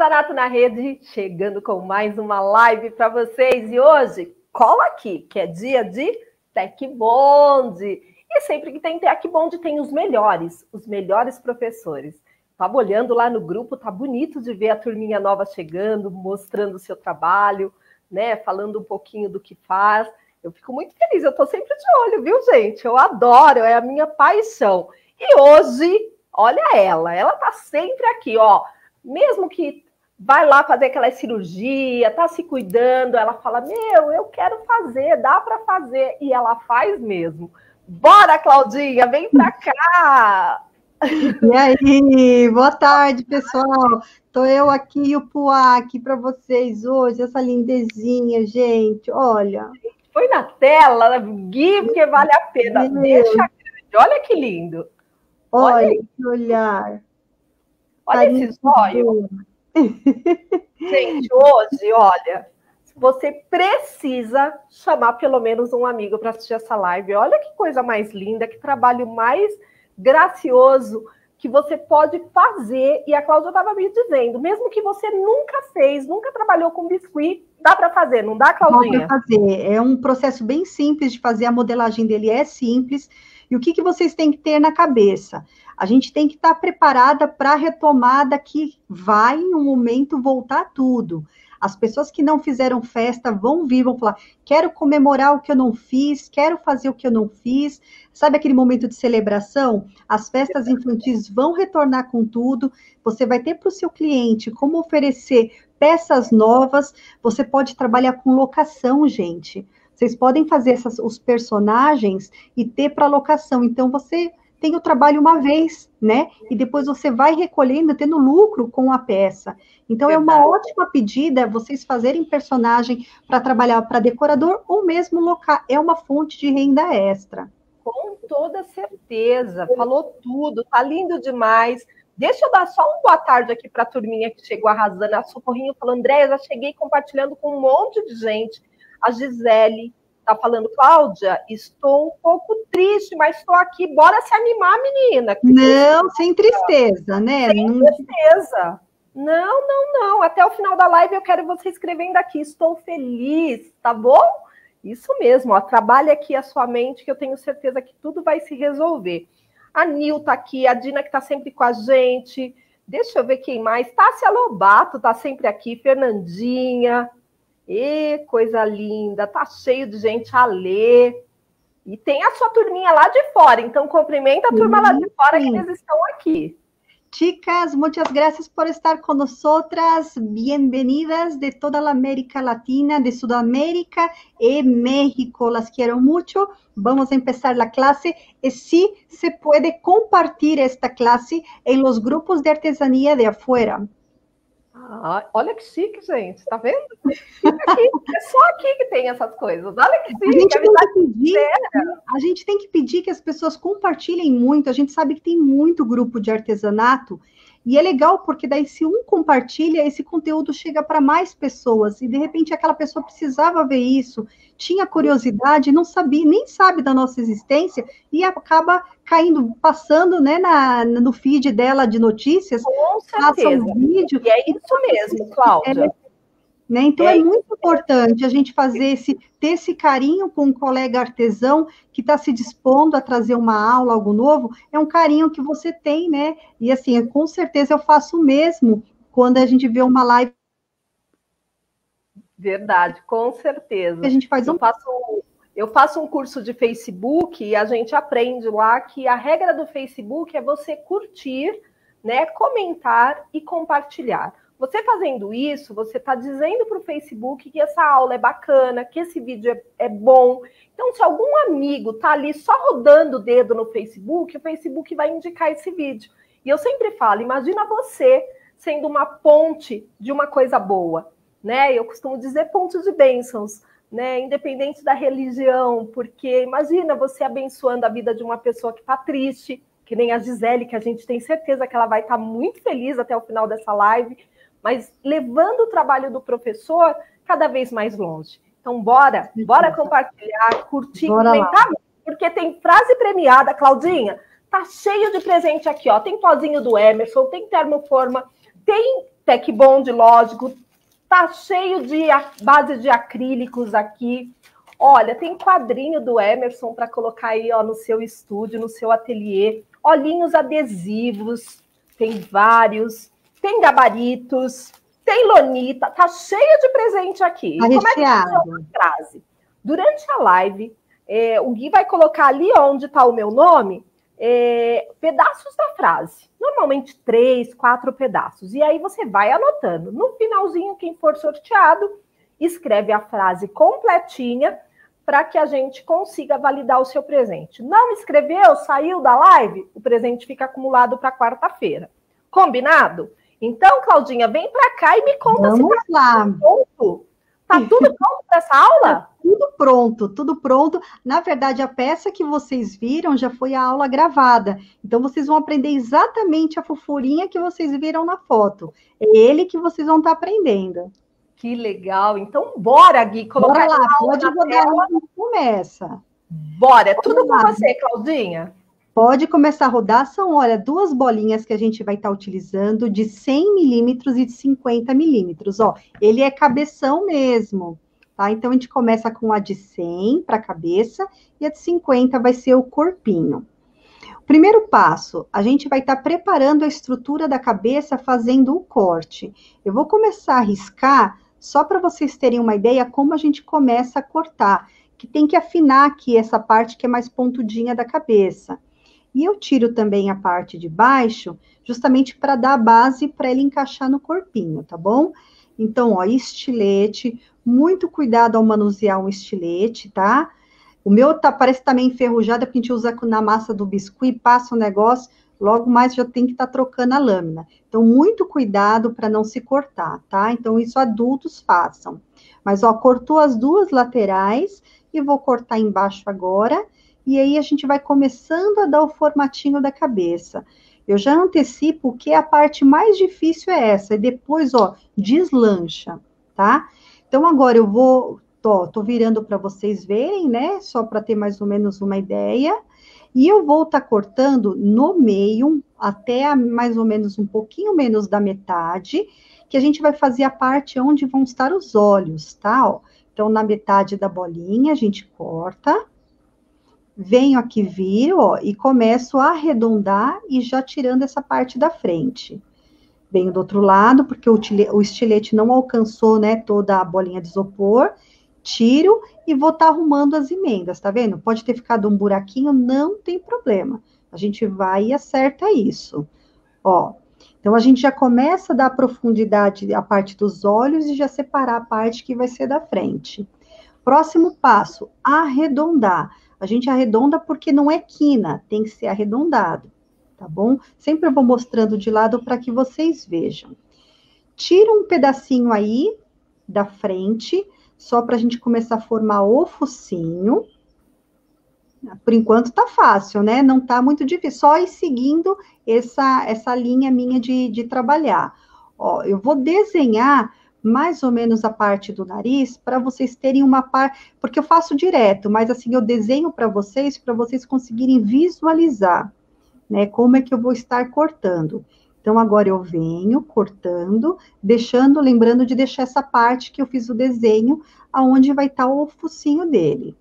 Artesanato na Rede, chegando com mais uma live para vocês. E hoje, cola aqui, que é dia de TecBond. E sempre que tem TecBond, tem os melhores professores. Estava olhando lá no grupo, tá bonito de ver a turminha nova chegando, mostrando o seu trabalho, né? Falando um pouquinho do que faz. Eu fico muito feliz, eu estou sempre de olho, viu, gente? Eu adoro, é a minha paixão. E hoje, olha ela tá sempre aqui, ó. Mesmo que vai lá fazer aquela cirurgia, tá se cuidando, ela fala, eu quero fazer, dá para fazer. E ela faz mesmo. Bora, Claudinha, vem para cá! E aí, boa tarde, pessoal. Tô eu aqui e o Puá aqui para vocês hoje, essa lindezinha, gente, olha. Põe na tela, Gui, porque vale a pena. Deixa grande, olha que lindo. Olha que olhar. Olha esse zóio. Gente, hoje, olha, você precisa chamar pelo menos um amigo para assistir essa live. Olha que coisa mais linda, que trabalho mais gracioso que você pode fazer. E a Cláudia estava me dizendo, mesmo que você nunca fez, nunca trabalhou com biscuit, dá para fazer, não dá, Claudinha? Dá para fazer. É um processo bem simples de fazer, a modelagem dele é simples. E o que vocês têm que ter na cabeça? A gente tem que estar preparada para a retomada que vai, em um momento, voltar tudo. As pessoas que não fizeram festa vão vir, vão falar, quero comemorar o que eu não fiz, quero fazer o que eu não fiz. Sabe aquele momento de celebração? As festas infantis vão retornar com tudo. Você vai ter para o seu cliente como oferecer peças novas. Você pode trabalhar com locação, gente. Vocês podem fazer os personagens e ter para locação. Então, você tem o trabalho uma vez, né? E depois você vai recolhendo, tendo lucro com a peça. Então, é uma ótima pedida vocês fazerem personagem para trabalhar para decorador ou mesmo locar. É uma fonte de renda extra. Com toda certeza. Falou tudo. Tá lindo demais. Deixa eu dar só uma boa tarde aqui para a turminha que chegou arrasando. A Socorrinho falou, Andréia, já cheguei compartilhando com um monte de gente. A Gisele está falando, Cláudia, estou um pouco triste, mas estou aqui, bora se animar, menina. Não, sem tristeza, né? Sem tristeza. Não. Até o final da live eu quero você escrevendo aqui, estou feliz, tá bom? Isso mesmo, ó, trabalhe aqui a sua mente, que eu tenho certeza que tudo vai se resolver. A Nil tá aqui, a Dina que tá sempre com a gente. Deixa eu ver quem mais. Tássia Lobato tá sempre aqui, Fernandinha. E coisa linda, tá cheio de gente a ler. E tem a sua turminha lá de fora, então cumprimenta a turma lá de fora que eles estão aqui. Chicas, muchas gracias por estar con nosotras. Bienvenidas de toda la América Latina, de Sudamérica y México. Las quiero mucho. Vamos a empezar la clase. Y sí se puede compartir esta clase en los grupos de artesanía de afuera. Ah, olha que chique, gente. Tá vendo? Aqui, é só aqui que tem essas coisas. Olha que chique. A gente tem que pedir que as pessoas compartilhem muito. A gente sabe que tem muito grupo de artesanato. E é legal porque daí se um compartilha, esse conteúdo chega para mais pessoas. E de repente aquela pessoa precisava ver isso, tinha curiosidade, não sabia, nem sabe da nossa existência e acaba caindo, passando, né, no feed dela de notícias. Com certeza. Um vídeo. E é isso mesmo, Cláudia. Né? Então, é muito importante a gente ter esse carinho com um colega artesão que está se dispondo a trazer uma aula, algo novo, é um carinho que você tem, né? E assim, com certeza eu faço o mesmo quando a gente vê uma live. Verdade, com certeza. A gente faz eu faço um curso de Facebook e a gente aprende lá que a regra do Facebook é você curtir, né, comentar e compartilhar. Você fazendo isso, você está dizendo para o Facebook que essa aula é bacana, que esse vídeo é bom. Então, se algum amigo está ali só rodando o dedo no Facebook, o Facebook vai indicar esse vídeo. E eu sempre falo, imagina você sendo uma ponte de uma coisa boa, né? Eu costumo dizer ponte de bênçãos, né? Independente da religião, porque imagina você abençoando a vida de uma pessoa que está triste, que nem a Gisele, que a gente tem certeza que ela vai estar muito feliz até o final dessa live, mas levando o trabalho do professor cada vez mais longe. Então, bora compartilhar, curtir, comentar, porque tem frase premiada, Claudinha, tá cheio de presente aqui, ó. Tem pozinho do Emerson, tem termoforma, tem Tec Bond, lógico. Tá cheio de base de acrílicos aqui. Olha, tem quadrinho do Emerson para colocar aí, ó, no seu estúdio, no seu ateliê. Olhinhos adesivos, tem vários. Tem gabaritos, tem lonita. Tá cheio de presente aqui. Tá E como é que recheado. funciona a frase? Durante a live, o Gui vai colocar ali onde está o meu nome, pedaços da frase. Normalmente 3, 4 pedaços. E aí você vai anotando. No finalzinho, quem for sorteado, escreve a frase completinha para que a gente consiga validar o seu presente. Não escreveu, saiu da live, o presente fica acumulado para quarta-feira. Combinado? Então, Claudinha, vem para cá e me conta Vamos se lá. tudo pronto. Tá tudo pronto para essa aula? Tudo pronto, tudo pronto. Na verdade, a peça que vocês viram já foi a aula gravada. Então, vocês vão aprender exatamente a fofurinha que vocês viram na foto. É ele que vocês vão estar aprendendo. Que legal. Então, bora, Gui, colocar Bora lá, a aula pode na rodar tela. e começa. Bora, é tudo com você, Claudinha. Pode começar a rodar. São, olha, 2 bolinhas que a gente vai estar utilizando de 100 milímetros e de 50 milímetros. Ó, ele é cabeção mesmo, tá? Então, a gente começa com a de 100 para a cabeça e a de 50 vai ser o corpinho. Primeiro passo, a gente vai estar preparando a estrutura da cabeça fazendo o corte. Eu vou começar a riscar só para vocês terem uma ideia como a gente começa a cortar, que tem que afinar aqui essa parte que é mais pontudinha da cabeça. E eu tiro também a parte de baixo, justamente para dar a base para ele encaixar no corpinho, tá bom? Então, ó, estilete, muito cuidado ao manusear um estilete, tá? O meu parece que tá meio enferrujado, porque a gente usa na massa do biscuit, passa o negócio, logo mais já tem que estar trocando a lâmina. Então, muito cuidado para não se cortar, tá? Então, isso adultos façam. Mas, ó, cortou as 2 laterais e vou cortar embaixo agora. E aí, a gente vai começando a dar o formatinho da cabeça. Eu já antecipo que a parte mais difícil é essa. E depois, ó, deslancha, tá? Então, agora eu vou... Tô virando para vocês verem, né? Só para ter mais ou menos uma ideia. E eu vou estar cortando no meio, até mais ou menos um pouquinho menos da metade, que a gente vai fazer a parte onde vão estar os olhos, tá? Ó, então, na metade da bolinha, a gente corta. Venho aqui, viro, ó, e começo a arredondar e já tirando essa parte da frente. Venho do outro lado, porque o estilete não alcançou, né, toda a bolinha de isopor. Tiro e vou estar arrumando as emendas, tá vendo? Pode ter ficado um buraquinho, não tem problema. A gente vai e acerta isso. Ó, então a gente já começa a dar profundidade à parte dos olhos e já separar a parte que vai ser da frente. Próximo passo, arredondar. A gente arredonda porque não é quina, tem que ser arredondado, tá bom? Sempre eu vou mostrando de lado para que vocês vejam. Tira um pedacinho aí da frente, só para a gente começar a formar o focinho. Por enquanto tá fácil, né? Não tá muito difícil, só ir seguindo essa linha minha de trabalhar. Ó, eu vou desenhar mais ou menos a parte do nariz, para vocês terem uma parte, porque eu faço direto, mas assim, eu desenho para vocês conseguirem visualizar, né? Como é que eu vou estar cortando. Então, agora eu venho cortando, lembrando de deixar essa parte que eu fiz o desenho, aonde vai estar o focinho dele.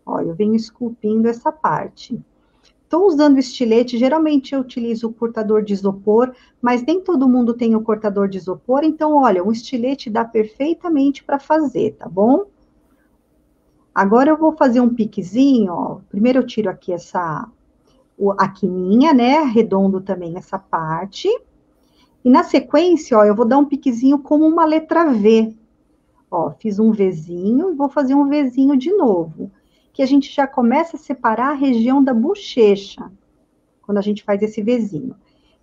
Ó, eu venho esculpindo essa parte. Estou usando estilete, geralmente eu utilizo o cortador de isopor, mas nem todo mundo tem o cortador de isopor, então, olha, um estilete dá perfeitamente para fazer, tá bom? Agora eu vou fazer um piquezinho, ó. Primeiro eu tiro aqui a quininha, né? Arredondo também essa parte. E na sequência, ó, eu vou dar um piquezinho como uma letra V. Ó, fiz um Vzinho e vou fazer um Vzinho de novo. Que a gente já começa a separar a região da bochecha, quando a gente faz esse Vzinho.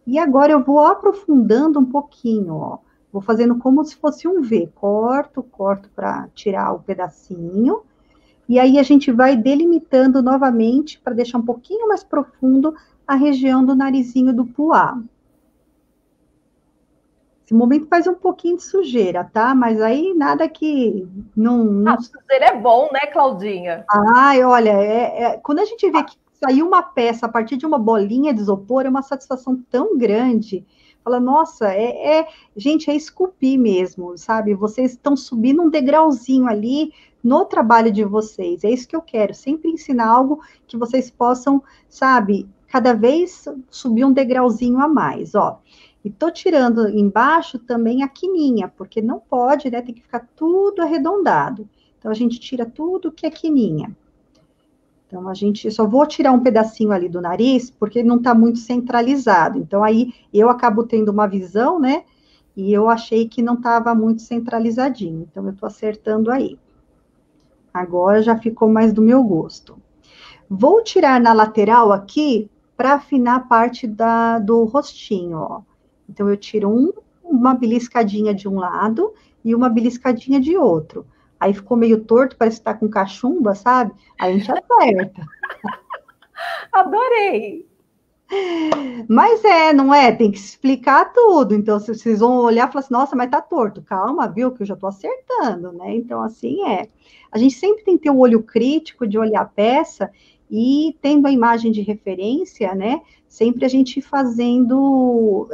E agora eu vou aprofundando um pouquinho, ó. Vou fazendo como se fosse um V. Corto para tirar o pedacinho. E aí a gente vai delimitando novamente, para deixar um pouquinho mais profundo a região do narizinho do puá. Esse momento faz um pouquinho de sujeira, tá? Mas aí nada que não... A sujeira é bom, né, Claudinha? Ai, olha, quando a gente vê que saiu uma peça a partir de uma bolinha de isopor, é uma satisfação tão grande, Fala, nossa, gente, é esculpir mesmo, sabe? Vocês estão subindo um degrauzinho ali no trabalho de vocês. É isso que eu quero, sempre ensinar algo que vocês possam, sabe, cada vez subir um degrauzinho a mais, ó. E tô tirando embaixo também a quininha, porque não pode, né? Tem que ficar tudo arredondado. Então, a gente tira tudo que é quininha. Então, a gente só vou tirar um pedacinho ali do nariz, porque não está muito centralizado. Então, aí eu acabo tendo uma visão, né? E eu achei que não estava muito centralizadinho. Então, eu estou acertando aí. Agora já ficou mais do meu gosto. Vou tirar na lateral aqui, para afinar a parte do rostinho, ó. Então, eu tiro uma beliscadinha de um lado e uma beliscadinha de outro. Aí ficou meio torto, parece que tá com cachumba, sabe? Aí a gente aperta. Adorei! Mas não é? Tem que explicar tudo. Então, se vocês vão olhar e falar assim, nossa, mas tá torto. Calma, viu? Que eu já tô acertando, né? Então, assim é. A gente sempre tem que ter o olho crítico de olhar a peça e tendo a imagem de referência, né? Sempre a gente fazendo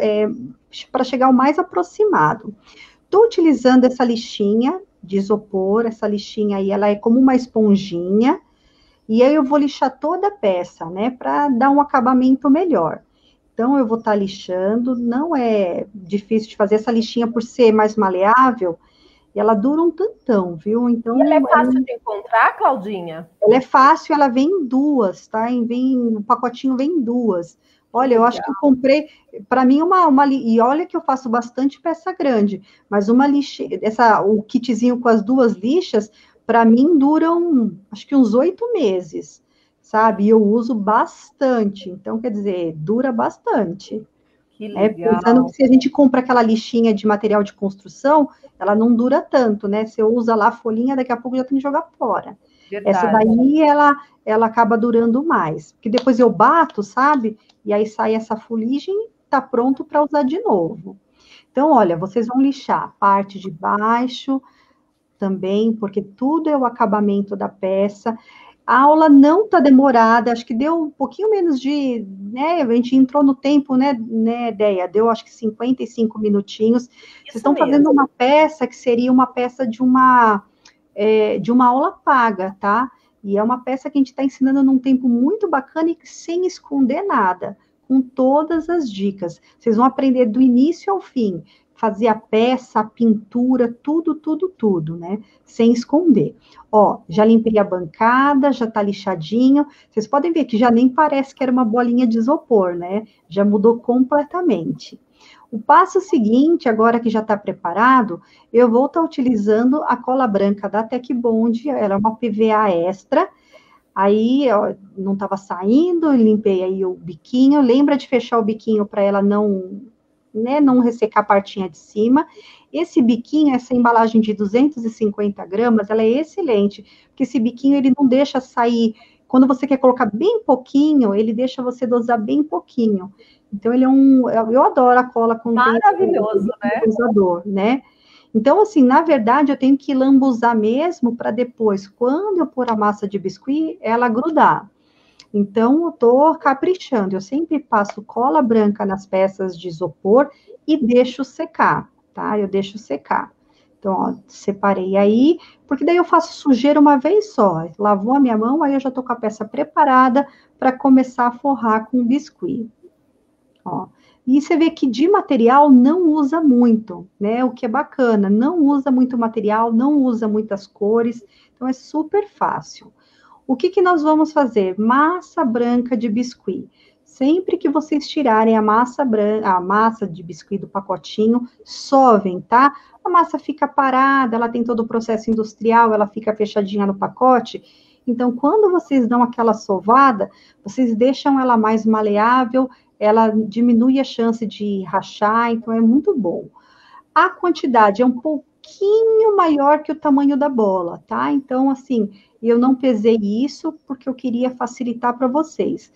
para chegar o mais aproximado. Estou utilizando essa lixinha de isopor, essa lixinha aí, ela é como uma esponjinha, e aí eu vou lixar toda a peça, né, para dar um acabamento melhor. Então, eu vou estar lixando, não é difícil de fazer essa lixinha por ser mais maleável, e ela dura um tantão, viu? Então, e ela é fácil de encontrar, Claudinha? Ela é fácil, ela vem em duas, tá? O pacotinho vem em duas. Olha, eu acho que eu comprei, para mim, e olha que eu faço bastante peça grande, mas uma lixa, o kitzinho com as duas lixas, para mim, duram, acho que uns 8 meses, sabe? E eu uso bastante, então, quer dizer, dura bastante. Que legal. Pensando que se a gente compra aquela lixinha de material de construção, ela não dura tanto, né? Você usa lá a folhinha, daqui a pouco já tem que jogar fora. Verdade. Essa daí, ela acaba durando mais. Porque depois eu bato, sabe? E aí sai essa fuligem, tá pronto para usar de novo. Então, olha, vocês vão lixar a parte de baixo também, porque tudo é o acabamento da peça. A aula não tá demorada, acho que deu um pouquinho menos de, né, a gente entrou no tempo, né, Déia? Deu, acho que 55 minutinhos. Vocês estão fazendo uma peça que seria uma peça de uma aula paga, tá? E é uma peça que a gente está ensinando num tempo muito bacana e sem esconder nada, com todas as dicas. Vocês vão aprender do início ao fim, fazer a peça, a pintura, tudo, né? Sem esconder. Ó, já limpei a bancada, já tá lixadinho. Vocês podem ver que já nem parece que era uma bolinha de isopor, né? Já mudou completamente. O passo seguinte, agora que já está preparado, eu vou estar utilizando a cola branca da Tec Bond, ela é uma PVA extra. Aí, ó, não estava saindo, limpei aí o biquinho. Lembra de fechar o biquinho para ela não ressecar a partinha de cima. Esse biquinho, essa embalagem de 250 gramas, ela é excelente, porque esse biquinho, ele não deixa sair. Quando você quer colocar bem pouquinho, ele deixa você dosar bem pouquinho. Então, ele eu adoro a cola com maravilhoso, né? Dosador, né? Então, assim, na verdade, eu tenho que lambuzar mesmo para depois, quando eu pôr a massa de biscuit, ela grudar. Então, eu tô caprichando. Eu sempre passo cola branca nas peças de isopor e deixo secar, tá? Eu deixo secar. Então, ó, separei aí, porque daí eu faço sujeira uma vez só. Lavou a minha mão, aí eu já tô com a peça preparada para começar a forrar com o biscuit. Ó. E você vê que de material não usa muito, né? O que é bacana, não usa muito material, não usa muitas cores, então é super fácil. O que nós vamos fazer? Massa branca de biscuit. Sempre que vocês tirarem a massa branca, a massa de biscuit do pacotinho, sovem, tá? A massa fica parada, ela tem todo o processo industrial, ela fica fechadinha no pacote. Então, quando vocês dão aquela sovada, vocês deixam ela mais maleável, ela diminui a chance de rachar, então é muito bom. A quantidade é um pouquinho maior que o tamanho da bola, tá? Então, assim, eu não pesei isso porque eu queria facilitar para vocês.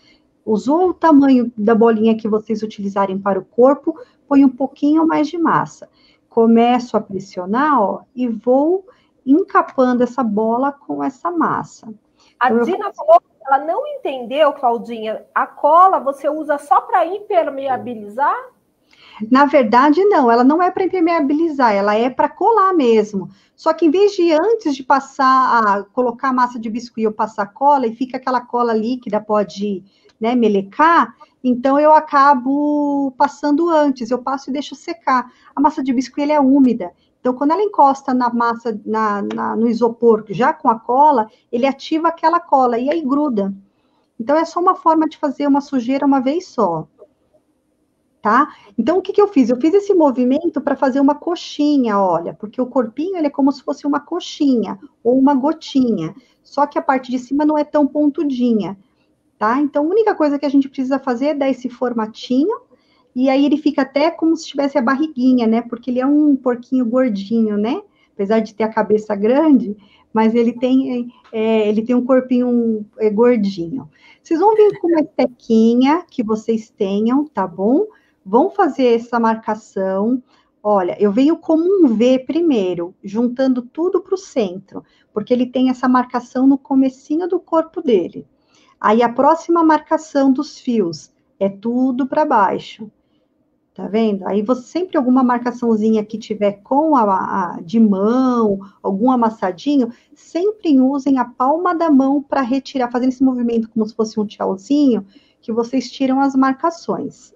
Usou o tamanho da bolinha que vocês utilizarem para o corpo, põe um pouquinho mais de massa. Começo a pressionar, ó, e vou encapando essa bola com essa massa. A Dina falou que ela não entendeu, Claudinha. A cola você usa só para impermeabilizar? Na verdade, não, ela não é para impermeabilizar, ela é para colar mesmo. Só que em vez de antes de colocar a massa de biscuit ou passar cola, e fica aquela cola líquida, pode, né, melecar, então eu acabo passando antes, eu passo e deixo secar. A massa de biscuit ela é úmida, então quando ela encosta na massa, no isopor, já com a cola, ele ativa aquela cola e aí gruda. Então é só uma forma de fazer uma sujeira uma vez só. Tá? Então, o que que eu fiz? Eu fiz esse movimento para fazer uma coxinha, olha, porque o corpinho, ele é como se fosse uma coxinha, ou uma gotinha, só que a parte de cima não é tão pontudinha, tá? Então, a única coisa que a gente precisa fazer é dar esse formatinho, e aí ele fica até como se tivesse a barriguinha, né? Porque ele é um porquinho gordinho, né? Apesar de ter a cabeça grande, mas ele tem um corpinho gordinho. Vocês vão vir com uma estequinha que vocês tenham, tá bom? Vão fazer essa marcação. Olha, eu venho como um V primeiro, juntando tudo para o centro, porque ele tem essa marcação no comecinho do corpo dele. Aí a próxima marcação dos fios é tudo para baixo. Tá vendo? Aí você sempre alguma marcaçãozinha que tiver com de mão, algum amassadinho, sempre usem a palma da mão para retirar, fazendo esse movimento como se fosse um tchauzinho, que vocês tiram as marcações.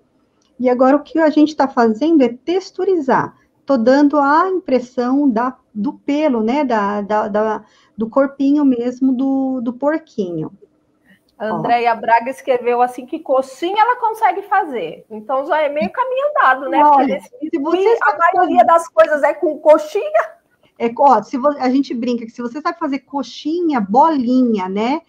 E agora o que a gente está fazendo é texturizar. Estou dando a impressão do pelo, né? Do corpinho mesmo do porquinho. A Andréia Braga escreveu assim que coxinha ela consegue fazer. Então já é meio caminho andado, né? Olha, porque a maioria das coisas é com coxinha. A gente brinca que se você sabe fazer coxinha, bolinha, né?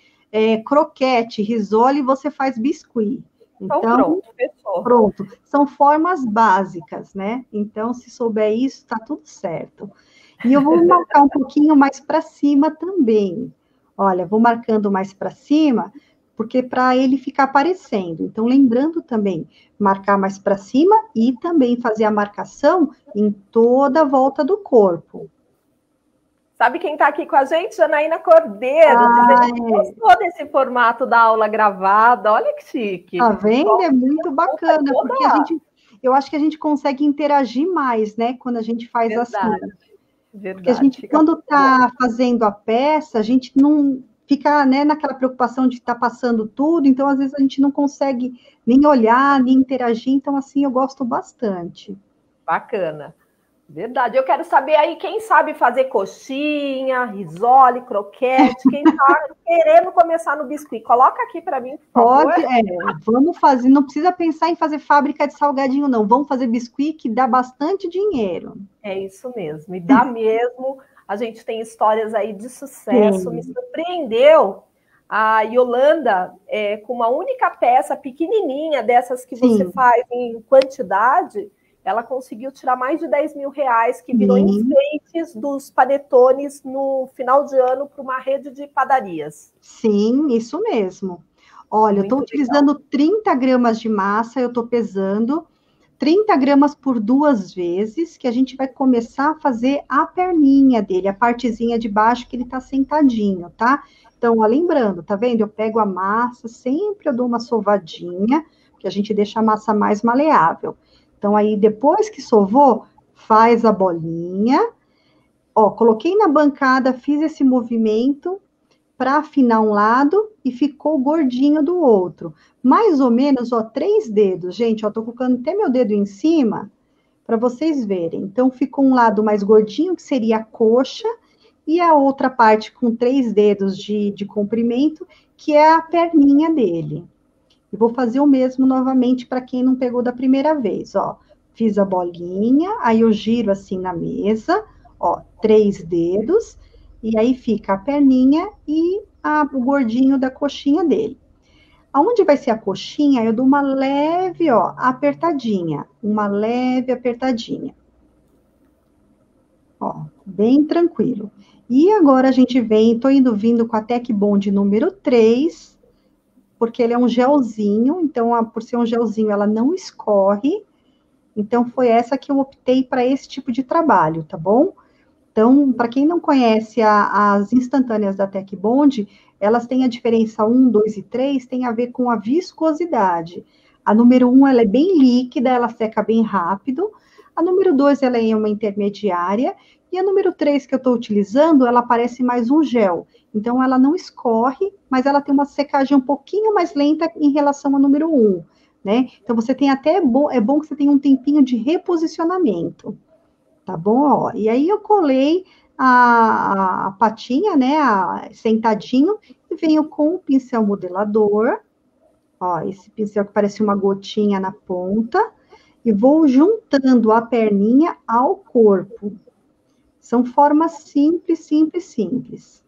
Croquete, risole, você faz biscuit. Então, pronto, fechou. Pronto. São formas básicas, né? Então, se souber isso, tá tudo certo. E eu vou marcar um pouquinho mais para cima também. Olha, vou marcando mais para cima, porque para ele ficar aparecendo. Então, lembrando também, marcar mais para cima e também fazer a marcação em toda a volta do corpo. Sabe quem está aqui com a gente? Janaína Cordeiro, dizendo que gostou desse formato da aula gravada. Olha que chique. Tá vendo? É muito bacana, porque eu acho que a gente consegue interagir mais, né? Quando a gente faz assim. Verdade. Porque a gente, quando está fazendo a peça, a gente não fica, né, naquela preocupação de estar passando tudo, então às vezes a gente não consegue nem olhar, nem interagir, então assim eu gosto bastante. Bacana. Verdade. Eu quero saber aí quem sabe fazer coxinha, risole, croquete, quem está querendo começar no biscuit. Coloca aqui para mim, por favor. Pode, vamos fazer, não precisa pensar em fazer fábrica de salgadinho, não. Vamos fazer biscuit que dá bastante dinheiro. É isso mesmo, e dá mesmo. A gente tem histórias aí de sucesso. Sim. Me surpreendeu a Yolanda com uma única peça pequenininha, dessas que você faz em quantidade. Ela conseguiu tirar mais de 10 mil reais, que virou enfeites dos panetones no final de ano para uma rede de padarias. Sim, isso mesmo. Olha, eu estou utilizando 30 gramas de massa, eu estou pesando 30 gramas por 2 vezes, que a gente vai começar a fazer a perninha dele, a partezinha de baixo que ele está sentadinho, tá? Então, ó, lembrando, tá vendo? Eu pego a massa, sempre eu dou uma sovadinha, que a gente deixa a massa mais maleável. Então, aí, depois que sovou, faz a bolinha. Ó, coloquei na bancada, fiz esse movimento para afinar um lado e ficou gordinho do outro. Mais ou menos, ó, 3 dedos. Gente, ó, tô colocando até meu dedo em cima para vocês verem. Então, ficou um lado mais gordinho, que seria a coxa, e a outra parte com 3 dedos de comprimento, que é a perninha dele. E vou fazer o mesmo novamente para quem não pegou da primeira vez, ó. Fiz a bolinha, aí eu giro assim na mesa, ó, 3 dedos, e aí fica a perninha e o gordinho da coxinha dele. Aonde vai ser a coxinha, eu dou uma leve, ó, apertadinha. Uma leve apertadinha. Ó, bem tranquilo. E agora a gente vem, tô vindo com a Tec Bond número 3, porque ele é um gelzinho, então, por ser um gelzinho, ela não escorre. Então, foi essa que eu optei para esse tipo de trabalho, tá bom? Então, para quem não conhece as instantâneas da Tec Bond, elas têm a diferença 1, 2 e 3, tem a ver com a viscosidade. A número 1, ela é bem líquida, ela seca bem rápido. A número 2, ela é uma intermediária. E a número 3 que eu estou utilizando, ela parece mais um gel. Então, ela não escorre, mas ela tem uma secagem um pouquinho mais lenta em relação à número 1, né? Então, você tem até, é bom que você tenha um tempinho de reposicionamento, tá bom? Ó, e aí, eu colei a patinha, né, sentadinho, e venho com o pincel modelador, ó, esse pincel que parece uma gotinha na ponta, e vou juntando a perninha ao corpo. São formas simples, simples, simples.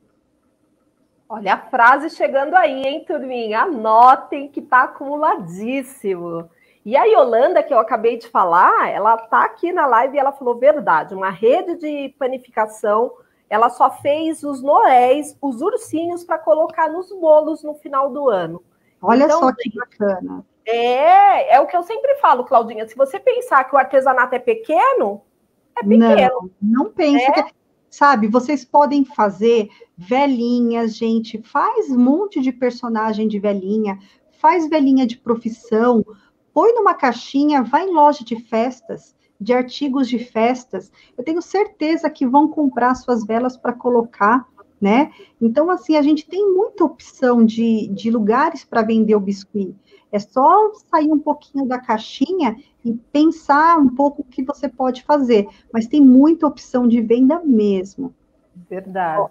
Olha a frase chegando aí, hein, turminha? Anotem que tá acumuladíssimo. E a Yolanda, que eu acabei de falar, ela tá aqui na live e ela falou verdade. Uma rede de panificação, ela só fez os noéis, os ursinhos para colocar nos bolos no final do ano. Olha então, só que bacana. É o que eu sempre falo, Claudinha. Se você pensar que o artesanato é pequeno, é pequeno. Não pensa que... Sabe, vocês podem fazer velhinhas, gente, faz um monte de personagem de velhinha, faz velhinha de profissão, põe numa caixinha, vai em loja de festas, de artigos de festas, eu tenho certeza que vão comprar suas velas para colocar, né? Então, assim, a gente tem muita opção de lugares para vender o biscuit. É só sair um pouquinho da caixinha e pensar um pouco o que você pode fazer. Mas tem muita opção de venda mesmo. Verdade.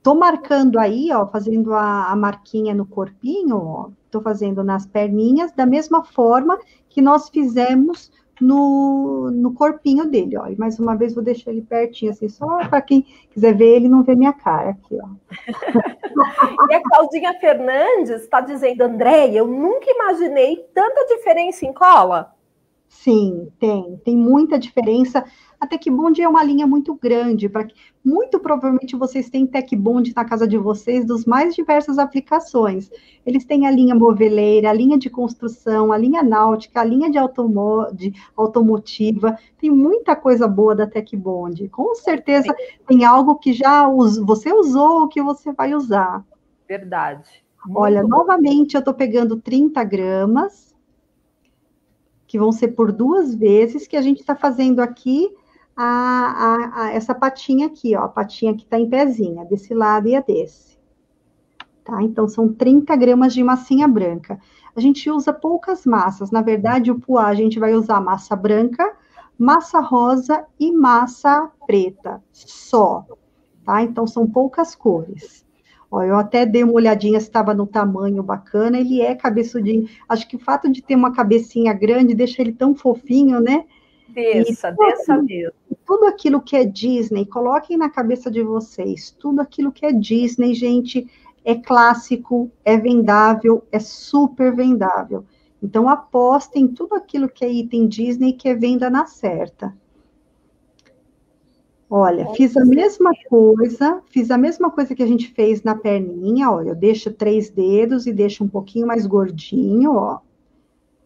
Tô marcando aí, ó, fazendo a marquinha no corpinho, ó. Tô fazendo nas perninhas, da mesma forma que nós fizemos no corpinho dele, ó. E mais uma vez vou deixar ele pertinho, assim, só para quem quiser ver ele não ver minha cara aqui, ó. E a Claudinha Fernandes está dizendo, Andréia, eu nunca imaginei tanta diferença em cola. Sim, tem muita diferença. A Tec Bond é uma linha muito grande, muito provavelmente vocês têm Tec Bond na casa de vocês dos mais diversas aplicações. Eles têm a linha moveleira, a linha de construção, a linha náutica, a linha de automotiva, tem muita coisa boa da Tec Bond. Com certeza tem algo que você usou ou que você vai usar. Verdade. Olha, novamente eu estou pegando 30 gramas, que vão ser por 2 vezes, que a gente está fazendo aqui essa patinha aqui, ó, a patinha que está em pezinha, desse lado e a desse. Tá? Então, são 30 gramas de massinha branca. A gente usa poucas massas, na verdade, o poá a gente vai usar massa branca, massa rosa e massa preta, só. Tá? Então, são poucas cores. Ó, eu até dei uma olhadinha se estava no tamanho bacana, ele é cabeçudinho. Acho que o fato de ter uma cabecinha grande deixa ele tão fofinho, né? Desça mesmo. Tudo aquilo que é Disney, coloquem na cabeça de vocês, tudo aquilo que é Disney, gente, é clássico, é vendável, é super vendável. Então, apostem em tudo aquilo que é item Disney, que é venda na certa. Olha, fiz a mesma coisa que a gente fez na perninha, olha, eu deixo 3 dedos e deixo um pouquinho mais gordinho, ó.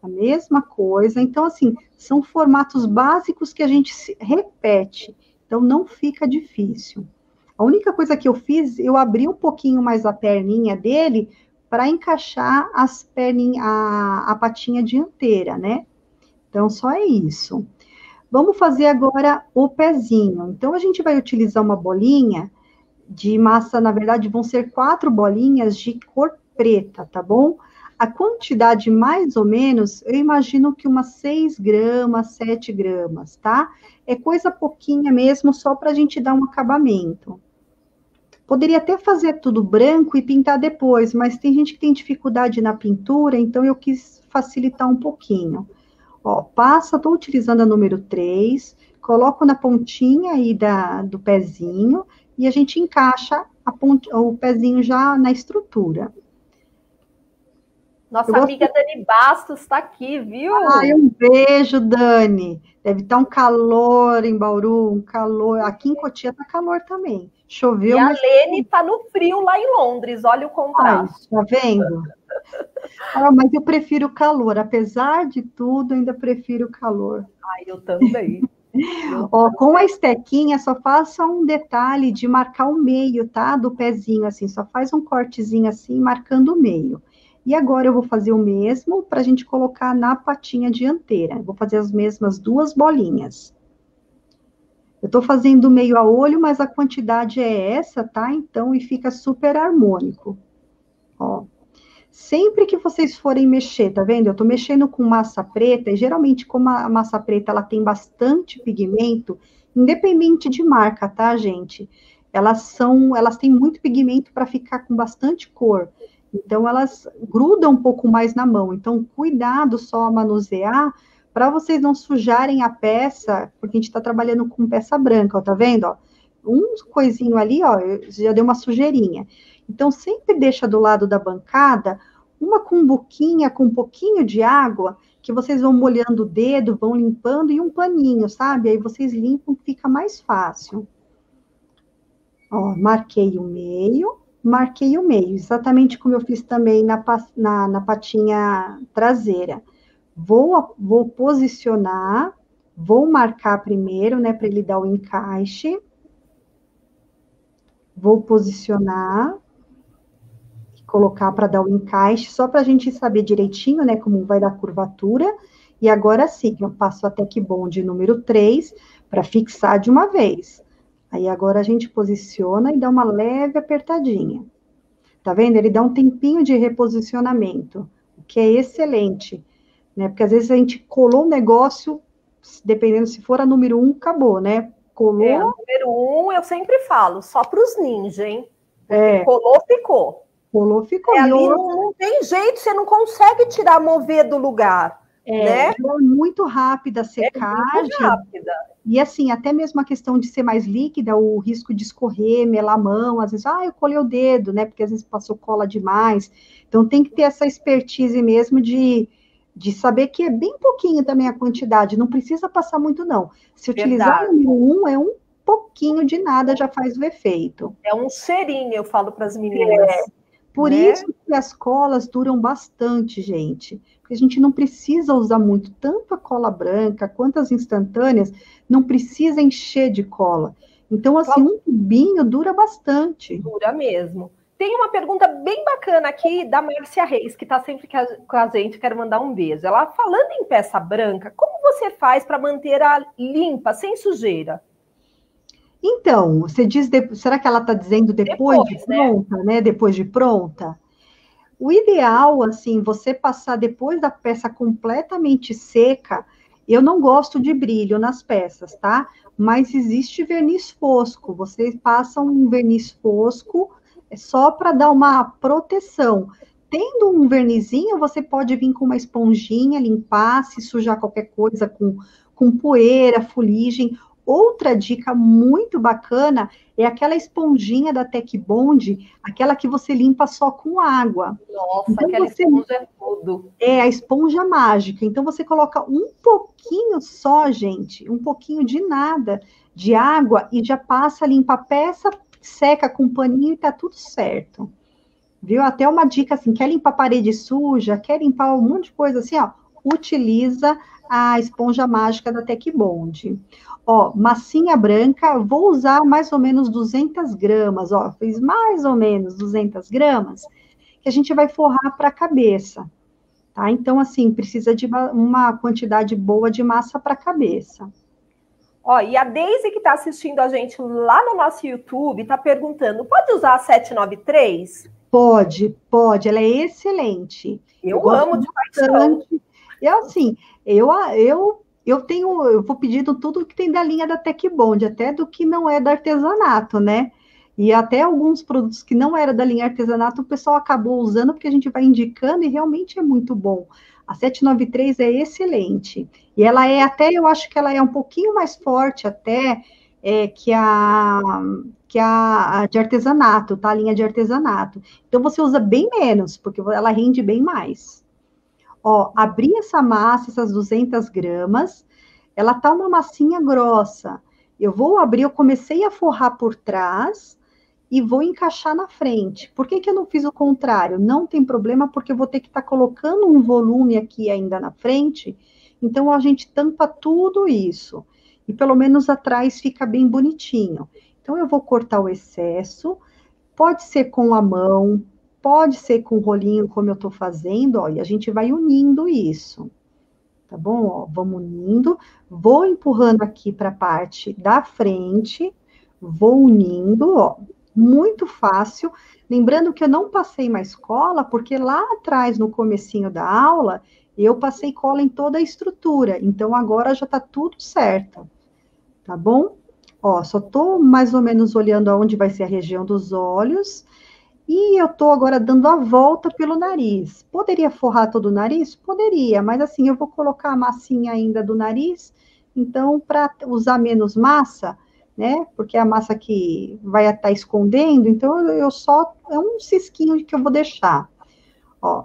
A mesma coisa. Então, assim, são formatos básicos que a gente repete. Então, não fica difícil. A única coisa que eu fiz, eu abri um pouquinho mais a perninha dele para encaixar a patinha dianteira, né? Então, só é isso. Vamos fazer agora o pezinho. Então, a gente vai utilizar uma bolinha de massa, na verdade, vão ser 4 bolinhas de cor preta, tá bom? A quantidade, mais ou menos, eu imagino que umas 6 gramas, 7 gramas, tá? É coisa pouquinha mesmo, só para a gente dar um acabamento. Poderia até fazer tudo branco e pintar depois, mas tem gente que tem dificuldade na pintura, então eu quis facilitar um pouquinho. Ó, estou utilizando a número 3, coloco na pontinha aí do pezinho, e a gente encaixa o pezinho já na estrutura. Nossa amiga Dani Bastos está aqui, viu? Ai, um beijo, Dani. Deve estar um calor em Bauru, um calor. Aqui em Cotia está calor também. Choveu. E a Lene está no frio lá em Londres, olha o contraste. Tá vendo? Mas eu prefiro o calor. Apesar de tudo, ainda prefiro o calor. Ai, eu também. Ó, com a estequinha, só faça um detalhe de marcar o meio, tá? Do pezinho, assim. Só faz um cortezinho assim, marcando o meio. E agora eu vou fazer o mesmo para a gente colocar na patinha dianteira. Eu vou fazer as mesmas 2 bolinhas. Eu estou fazendo meio a olho, mas a quantidade é essa, tá? Então, e fica super harmônico. Ó. Sempre que vocês forem mexer, tá vendo? Eu estou mexendo com massa preta, e geralmente, como a massa preta, ela tem bastante pigmento, independente de marca, tá, gente? Elas têm muito pigmento para ficar com bastante cor. Então, elas grudam um pouco mais na mão. Então, cuidado só a manusear, para vocês não sujarem a peça, porque a gente está trabalhando com peça branca, ó, tá vendo? Ó? Um coisinho ali, ó, já deu uma sujeirinha. Então, sempre deixa do lado da bancada uma cumbuquinha com um pouquinho de água, que vocês vão molhando o dedo, vão limpando, e um paninho, sabe? Aí vocês limpam, fica mais fácil. Ó, marquei o meio, exatamente como eu fiz também na patinha traseira. Vou posicionar, vou marcar primeiro, né, para ele dar o encaixe. Vou posicionar, colocar para dar o encaixe, só para a gente saber direitinho, né, como vai dar a curvatura. E agora sim, eu passo a Tec Bond número 3 para fixar de uma vez. Aí agora a gente posiciona e dá uma leve apertadinha. Tá vendo? Ele dá um tempinho de reposicionamento, o que é excelente, né? Porque às vezes a gente colou um negócio, dependendo se for a número 1, acabou, né? Colou. A número 1, eu sempre falo, só para os ninja, hein? Colou, ficou. Colou, ficou. Ali não tem jeito, você não consegue tirar, mover do lugar. Né? É muito rápida a secagem. É muito rápida. E assim, até mesmo a questão de ser mais líquida, o risco de escorrer, melar a mão, às vezes, eu colei o dedo, né? Porque às vezes passou cola demais. Então tem que ter essa expertise mesmo de saber que é bem pouquinho também a quantidade, não precisa passar muito, não. Se utilizar o número 1, é um pouquinho de nada, já faz o efeito. É um cheirinho, eu falo para as meninas. Por isso que as colas duram bastante, gente. Porque a gente não precisa usar muito, tanto a cola branca quanto as instantâneas, não precisa encher de cola. Então, assim, um tubinho dura bastante. Dura mesmo. Tem uma pergunta bem bacana aqui da Márcia Reis, que está sempre com a gente, quero mandar um beijo. Ela, falando em peça branca, como você faz para manter-a limpa, sem sujeira? Então, você diz, será que ela está dizendo depois de pronta, né? Depois de pronta? O ideal, assim, você passar depois da peça completamente seca, eu não gosto de brilho nas peças, tá? Mas existe verniz fosco, vocês passam um verniz fosco só para dar uma proteção. Tendo um vernizinho, você pode vir com uma esponjinha, limpar, se sujar qualquer coisa com poeira, fuligem. Outra dica muito bacana é aquela esponjinha da Tec Bond, aquela que você limpa só com água. Nossa, então, aquela esponja é tudo. É a esponja mágica. Então, você coloca um pouquinho só, gente, um pouquinho de nada, de água, e já passa, limpa a peça, seca com um paninho e tá tudo certo. Viu? Até uma dica assim, quer limpar a parede suja, quer limpar um monte de coisa assim, ó, utiliza a esponja mágica da Tec Bond. Ó, massinha branca, vou usar mais ou menos 200 gramas, ó, fiz mais ou menos 200 gramas, que a gente vai forrar para a cabeça, tá? Então, assim, precisa de uma quantidade boa de massa para a cabeça. Ó, e a Deise, que está assistindo a gente lá no nosso YouTube, está perguntando, pode usar a 793? Pode, ela é excelente. Eu amo de paixão. E assim, eu vou pedindo tudo que tem da linha da Tec Bond, até do que não é da artesanato, né? E até alguns produtos que não era da linha artesanato, o pessoal acabou usando, porque a gente vai indicando e realmente é muito bom. A 793 é excelente. E ela é até, eu acho que ela é um pouquinho mais forte até que a de artesanato, tá? A linha de artesanato. Então, você usa bem menos, porque ela rende bem mais. Ó, abri essa massa, essas 200 gramas, ela tá uma massinha grossa. Eu vou abrir, eu comecei a forrar por trás e vou encaixar na frente. Por que eu não fiz o contrário? Não tem problema, porque eu vou ter que estar colocando um volume aqui ainda na frente, então a gente tampa tudo isso. E pelo menos atrás fica bem bonitinho. Então, eu vou cortar o excesso, pode ser com a mão, pode ser com rolinho, como eu tô fazendo, ó, e a gente vai unindo isso. Tá bom? Ó, vamos unindo, vou empurrando aqui para a parte da frente, vou unindo, ó, muito fácil. Lembrando que eu não passei mais cola, porque lá atrás, no comecinho da aula, eu passei cola em toda a estrutura, então agora já tá tudo certo, tá bom? Ó, só tô mais ou menos olhando aonde vai ser a região dos olhos, e eu estou agora dando a volta pelo nariz. Poderia forrar todo o nariz? Poderia, mas assim, eu vou colocar a massinha ainda do nariz, então, para usar menos massa, né? Porque é a massa que vai estar escondendo, então eu só, é um cisquinho que eu vou deixar. Ó,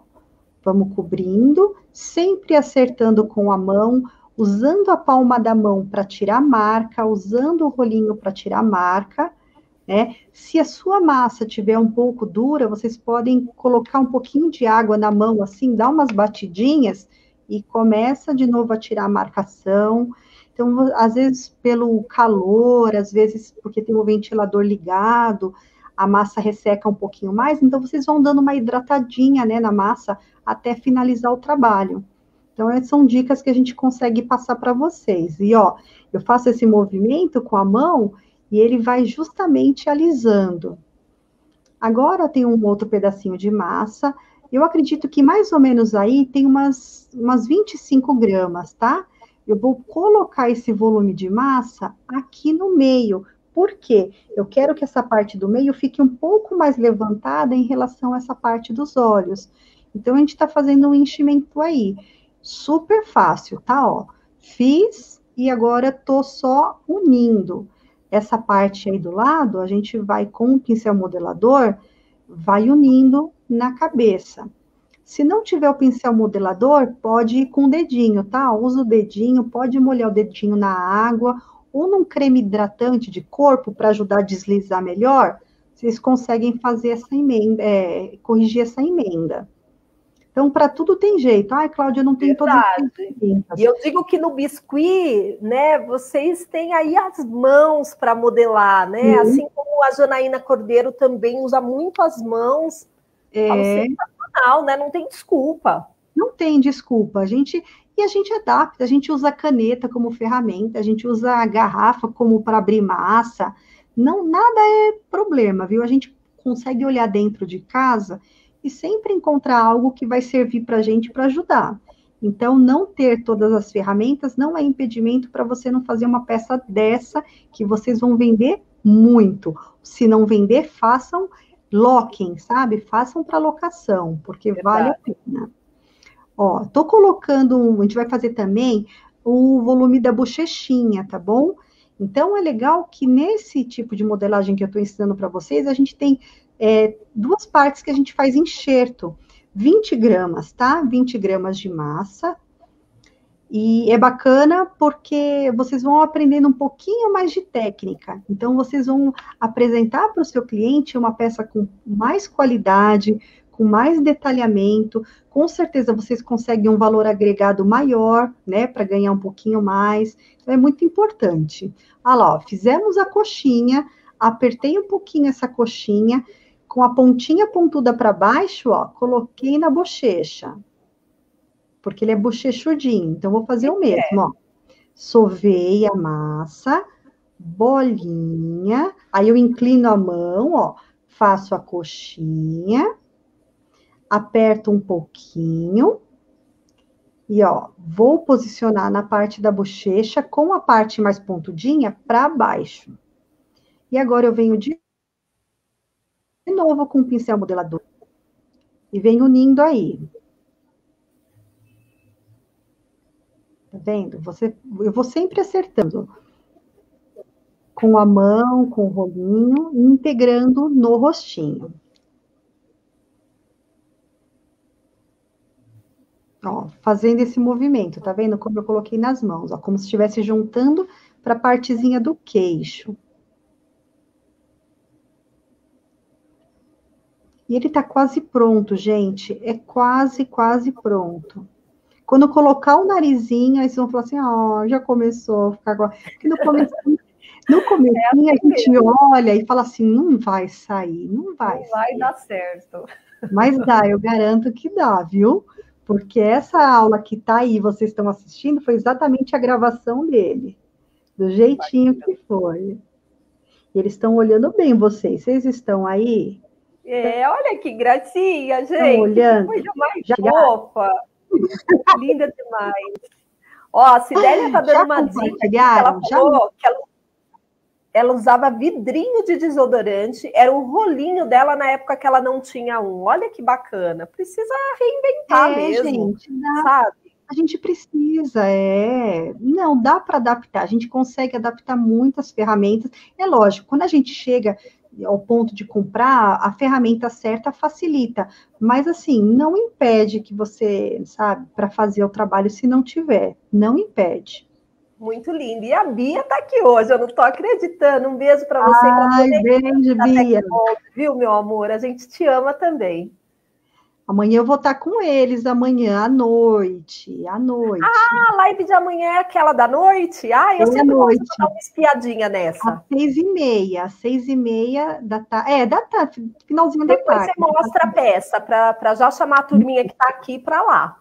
vamos cobrindo, sempre acertando com a mão, usando a palma da mão para tirar marca, usando o rolinho para tirar marca, né? Se a sua massa tiver um pouco dura, vocês podem colocar um pouquinho de água na mão, assim, dar umas batidinhas e começa de novo a tirar a marcação. Então, às vezes, pelo calor, às vezes, porque tem o ventilador ligado, a massa resseca um pouquinho mais, então vocês vão dando uma hidratadinha, né, na massa até finalizar o trabalho. Então, essas são dicas que a gente consegue passar para vocês. E, ó, eu faço esse movimento com a mão e ele vai justamente alisando. Agora tem um outro pedacinho de massa. Eu acredito que mais ou menos aí tem umas 25 gramas, tá? Eu vou colocar esse volume de massa aqui no meio. Por quê? Eu quero que essa parte do meio fique um pouco mais levantada em relação a essa parte dos olhos. Então, a gente está fazendo um enchimento aí. Super fácil, tá? Ó, fiz e agora tô só unindo. Essa parte aí do lado, a gente vai com o pincel modelador, vai unindo na cabeça. Se não tiver o pincel modelador, pode ir com o dedinho, tá? Usa o dedinho, pode molhar o dedinho na água, ou num creme hidratante de corpo, para ajudar a deslizar melhor, vocês conseguem fazer essa emenda, corrigir essa emenda. Então, para tudo tem jeito. Ai, Cláudia, eu não tenho todas as ferramentas. E eu digo que no biscuit, né, vocês têm aí as mãos para modelar, né? Assim como a Janaína Cordeiro também usa muito as mãos. Falo, sensacional, né? Não tem desculpa. Não tem desculpa. A gente adapta, a gente usa a caneta como ferramenta, a gente usa a garrafa como para abrir massa. Não, nada é problema, viu? A gente consegue olhar dentro de casa e sempre encontrar algo que vai servir para a gente para ajudar. Então, não ter todas as ferramentas não é impedimento para você não fazer uma peça dessa que vocês vão vender muito. Se não vender, façam loquem, sabe? Façam para locação, porque vale a pena. Ó, tô colocando, a gente vai fazer também o volume da bochechinha, tá bom? Então, é legal que nesse tipo de modelagem que eu estou ensinando para vocês, a gente tem duas partes que a gente faz enxerto. 20 gramas, tá? 20 gramas de massa. E é bacana porque vocês vão aprendendo um pouquinho mais de técnica. Então, vocês vão apresentar para o seu cliente uma peça com mais qualidade, com mais detalhamento. Com certeza, vocês conseguem um valor agregado maior, né? Para ganhar um pouquinho mais. Então, é muito importante. Olha lá, ó, fizemos a coxinha, apertei um pouquinho essa coxinha, com a pontinha pontuda para baixo, ó, coloquei na bochecha. Porque ele é bochechudinho, então vou fazer o mesmo, ó. Sovei a massa, bolinha, aí eu inclino a mão, ó, faço a coxinha, aperto um pouquinho, e ó, vou posicionar na parte da bochecha com a parte mais pontudinha para baixo. E agora eu venho de novo com o pincel modelador e venho unindo aí. Tá vendo? Eu vou sempre acertando com a mão, com o rolinho, e integrando no rostinho. Ó, fazendo esse movimento, tá vendo? Como eu coloquei nas mãos, ó, como se estivesse juntando para a partezinha do queixo. E ele tá quase pronto, gente. É quase pronto. Quando colocar o narizinho, aí vocês vão falar assim, ó, já começou a ficar... Porque no começo No comecinho a assim gente mesmo, olha e fala assim, não vai sair, não vai não vai sair. dar certo. Mas dá, eu garanto que dá, viu? Porque essa aula que tá aí, vocês estão assistindo, foi exatamente a gravação dele, do jeitinho que foi. Eles estão olhando bem vocês. Vocês estão aí? Olha que gracinha, Estão gente, que olhando? coisa mais Já, fofa, linda demais. Ó, a Cibélia tá dando já uma dica aqui, que ela compartilharam? Já? falou que ela usava vidrinho de desodorante, era o rolinho dela na época que ela não tinha um. Olha que bacana, precisa reinventar mesmo, Gente, dá. sabe? A gente precisa, Não, dá para adaptar. A gente consegue adaptar muitas ferramentas. É lógico, quando a gente chega ao ponto de comprar, a ferramenta certa facilita. Mas, assim, não impede que você, sabe, para fazer o trabalho se não tiver. Não impede. Muito lindo. E a Bia está aqui hoje, eu não estou acreditando. Um beijo para você e para Ai, toda a equipe beijo, da Bia. Tecnomold, viu, meu amor? A gente te ama também. Amanhã eu vou estar com eles, amanhã à noite. À noite. A live de amanhã é aquela da noite? Ah, eu É à sempre gosto de noite. dar uma espiadinha Às nessa. 6h30, às 6h30 da tarde. Da tarde, finalzinho da Depois você tarde. mostra a peça para já chamar a turminha que está aqui para lá.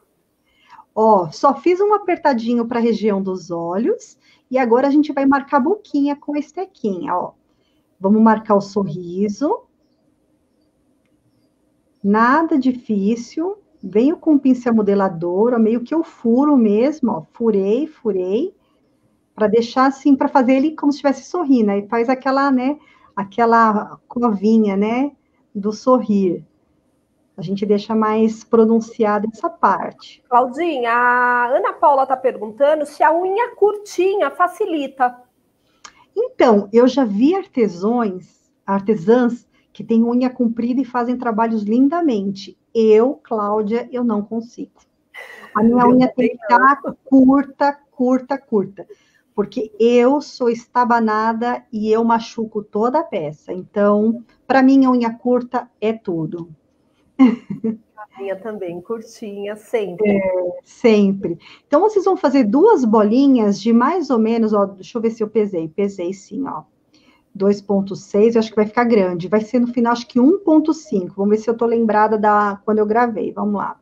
Ó, só fiz um apertadinho para a região dos olhos e agora a gente vai marcar a boquinha com a estequinha, ó. Vamos marcar o sorriso. Nada difícil. Venho com o pincel modelador, ó, meio que eu furo mesmo, ó. Furei, para deixar assim, para fazer ele como se estivesse sorrindo. Aí faz aquela, né, aquela covinha, né, do sorrir. A gente deixa mais pronunciada essa parte. Claudinha, a Ana Paula está perguntando se a unha curtinha facilita. Então, eu já vi artesãs que têm unha comprida e fazem trabalhos lindamente. Eu, Cláudia, eu não consigo. A minha unha tem que estar curta, porque eu sou estabanada e eu machuco toda a peça. Então, para mim, a unha curta é tudo. A minha também, curtinha, sempre. Sempre. Então, vocês vão fazer 2 bolinhas de mais ou menos, ó, deixa eu ver se eu pesei. Pesei sim, ó. 2,6, eu acho que vai ficar grande. Vai ser no final, acho que 1,5. Vamos ver se eu tô lembrada da quando eu gravei. Vamos lá.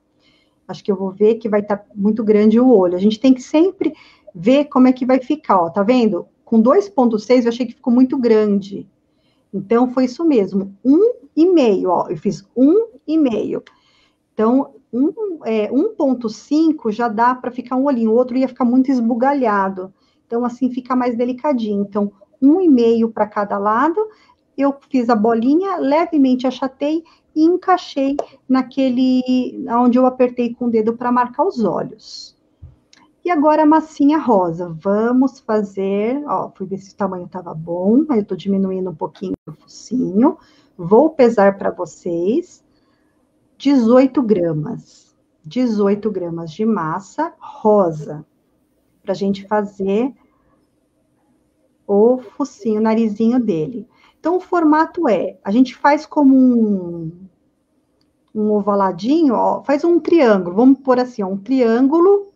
Acho que eu vou ver que vai estar muito grande o olho. A gente tem que sempre ver como é que vai ficar, ó. Tá vendo? Com 2,6 eu achei que ficou muito grande. Então, foi isso mesmo. 1,5, ó. Eu fiz 1,5. Então, 1,5 já dá para ficar um olhinho. O outro ia ficar muito esbugalhado. Então, assim, fica mais delicadinho. Então, 1,5 para cada lado. Eu fiz a bolinha, levemente achatei e encaixei naquele onde eu apertei com o dedo para marcar os olhos. E agora a massinha rosa. Vamos fazer, ó, fui ver se o tamanho estava bom, aí eu estou diminuindo um pouquinho o focinho. Vou pesar para vocês 18 gramas. 18 gramas de massa rosa. Para a gente fazer o focinho, o narizinho dele. Então, o formato a gente faz como um ovaladinho, ó, faz um triângulo, vamos pôr assim, ó, um triângulo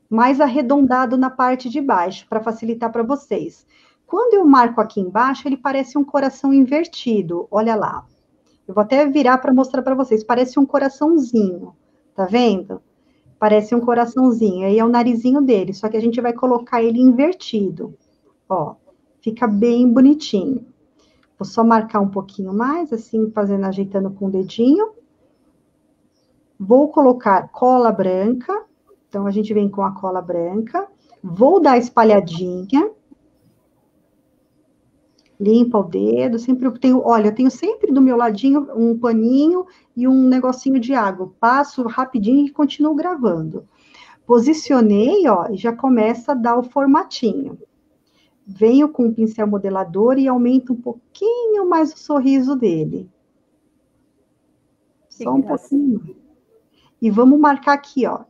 mais arredondado na parte de baixo, para facilitar para vocês. Quando eu marco aqui embaixo, ele parece um coração invertido, olha lá. Eu vou até virar para mostrar para vocês, parece um coraçãozinho, tá vendo? Parece um coraçãozinho, aí é o narizinho dele, só que a gente vai colocar ele invertido, ó, fica bem bonitinho. Vou só marcar um pouquinho mais, assim, fazendo, ajeitando com o dedinho. Vou colocar cola branca. Então, a gente vem com a cola branca. Vou dar espalhadinha. Limpa o dedo. Sempre eu tenho, olha, eu tenho sempre do meu ladinho um paninho e um negocinho de água. Passo rapidinho e continuo gravando. Posicionei, ó, e já começa a dar o formatinho. Venho com o pincel modelador e aumento um pouquinho mais o sorriso dele. Só um pouquinho. E vamos marcar aqui, ó.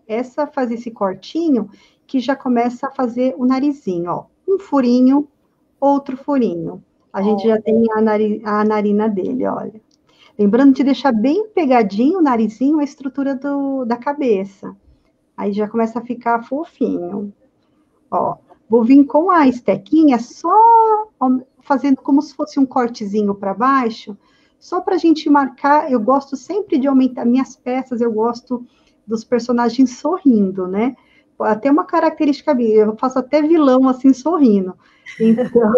Faz esse cortinho que já começa a fazer o narizinho, ó. Um furinho, outro furinho. A gente já tem a narina dele, olha. Lembrando de deixar bem pegadinho o narizinho, a estrutura da cabeça. Aí já começa a ficar fofinho. Ó. Vou vir com a estequinha só fazendo como se fosse um cortezinho para baixo, só para a gente marcar. Eu gosto sempre de aumentar minhas peças, eu gosto dos personagens sorrindo, né? Até uma característica minha, eu faço até vilão assim sorrindo. Então,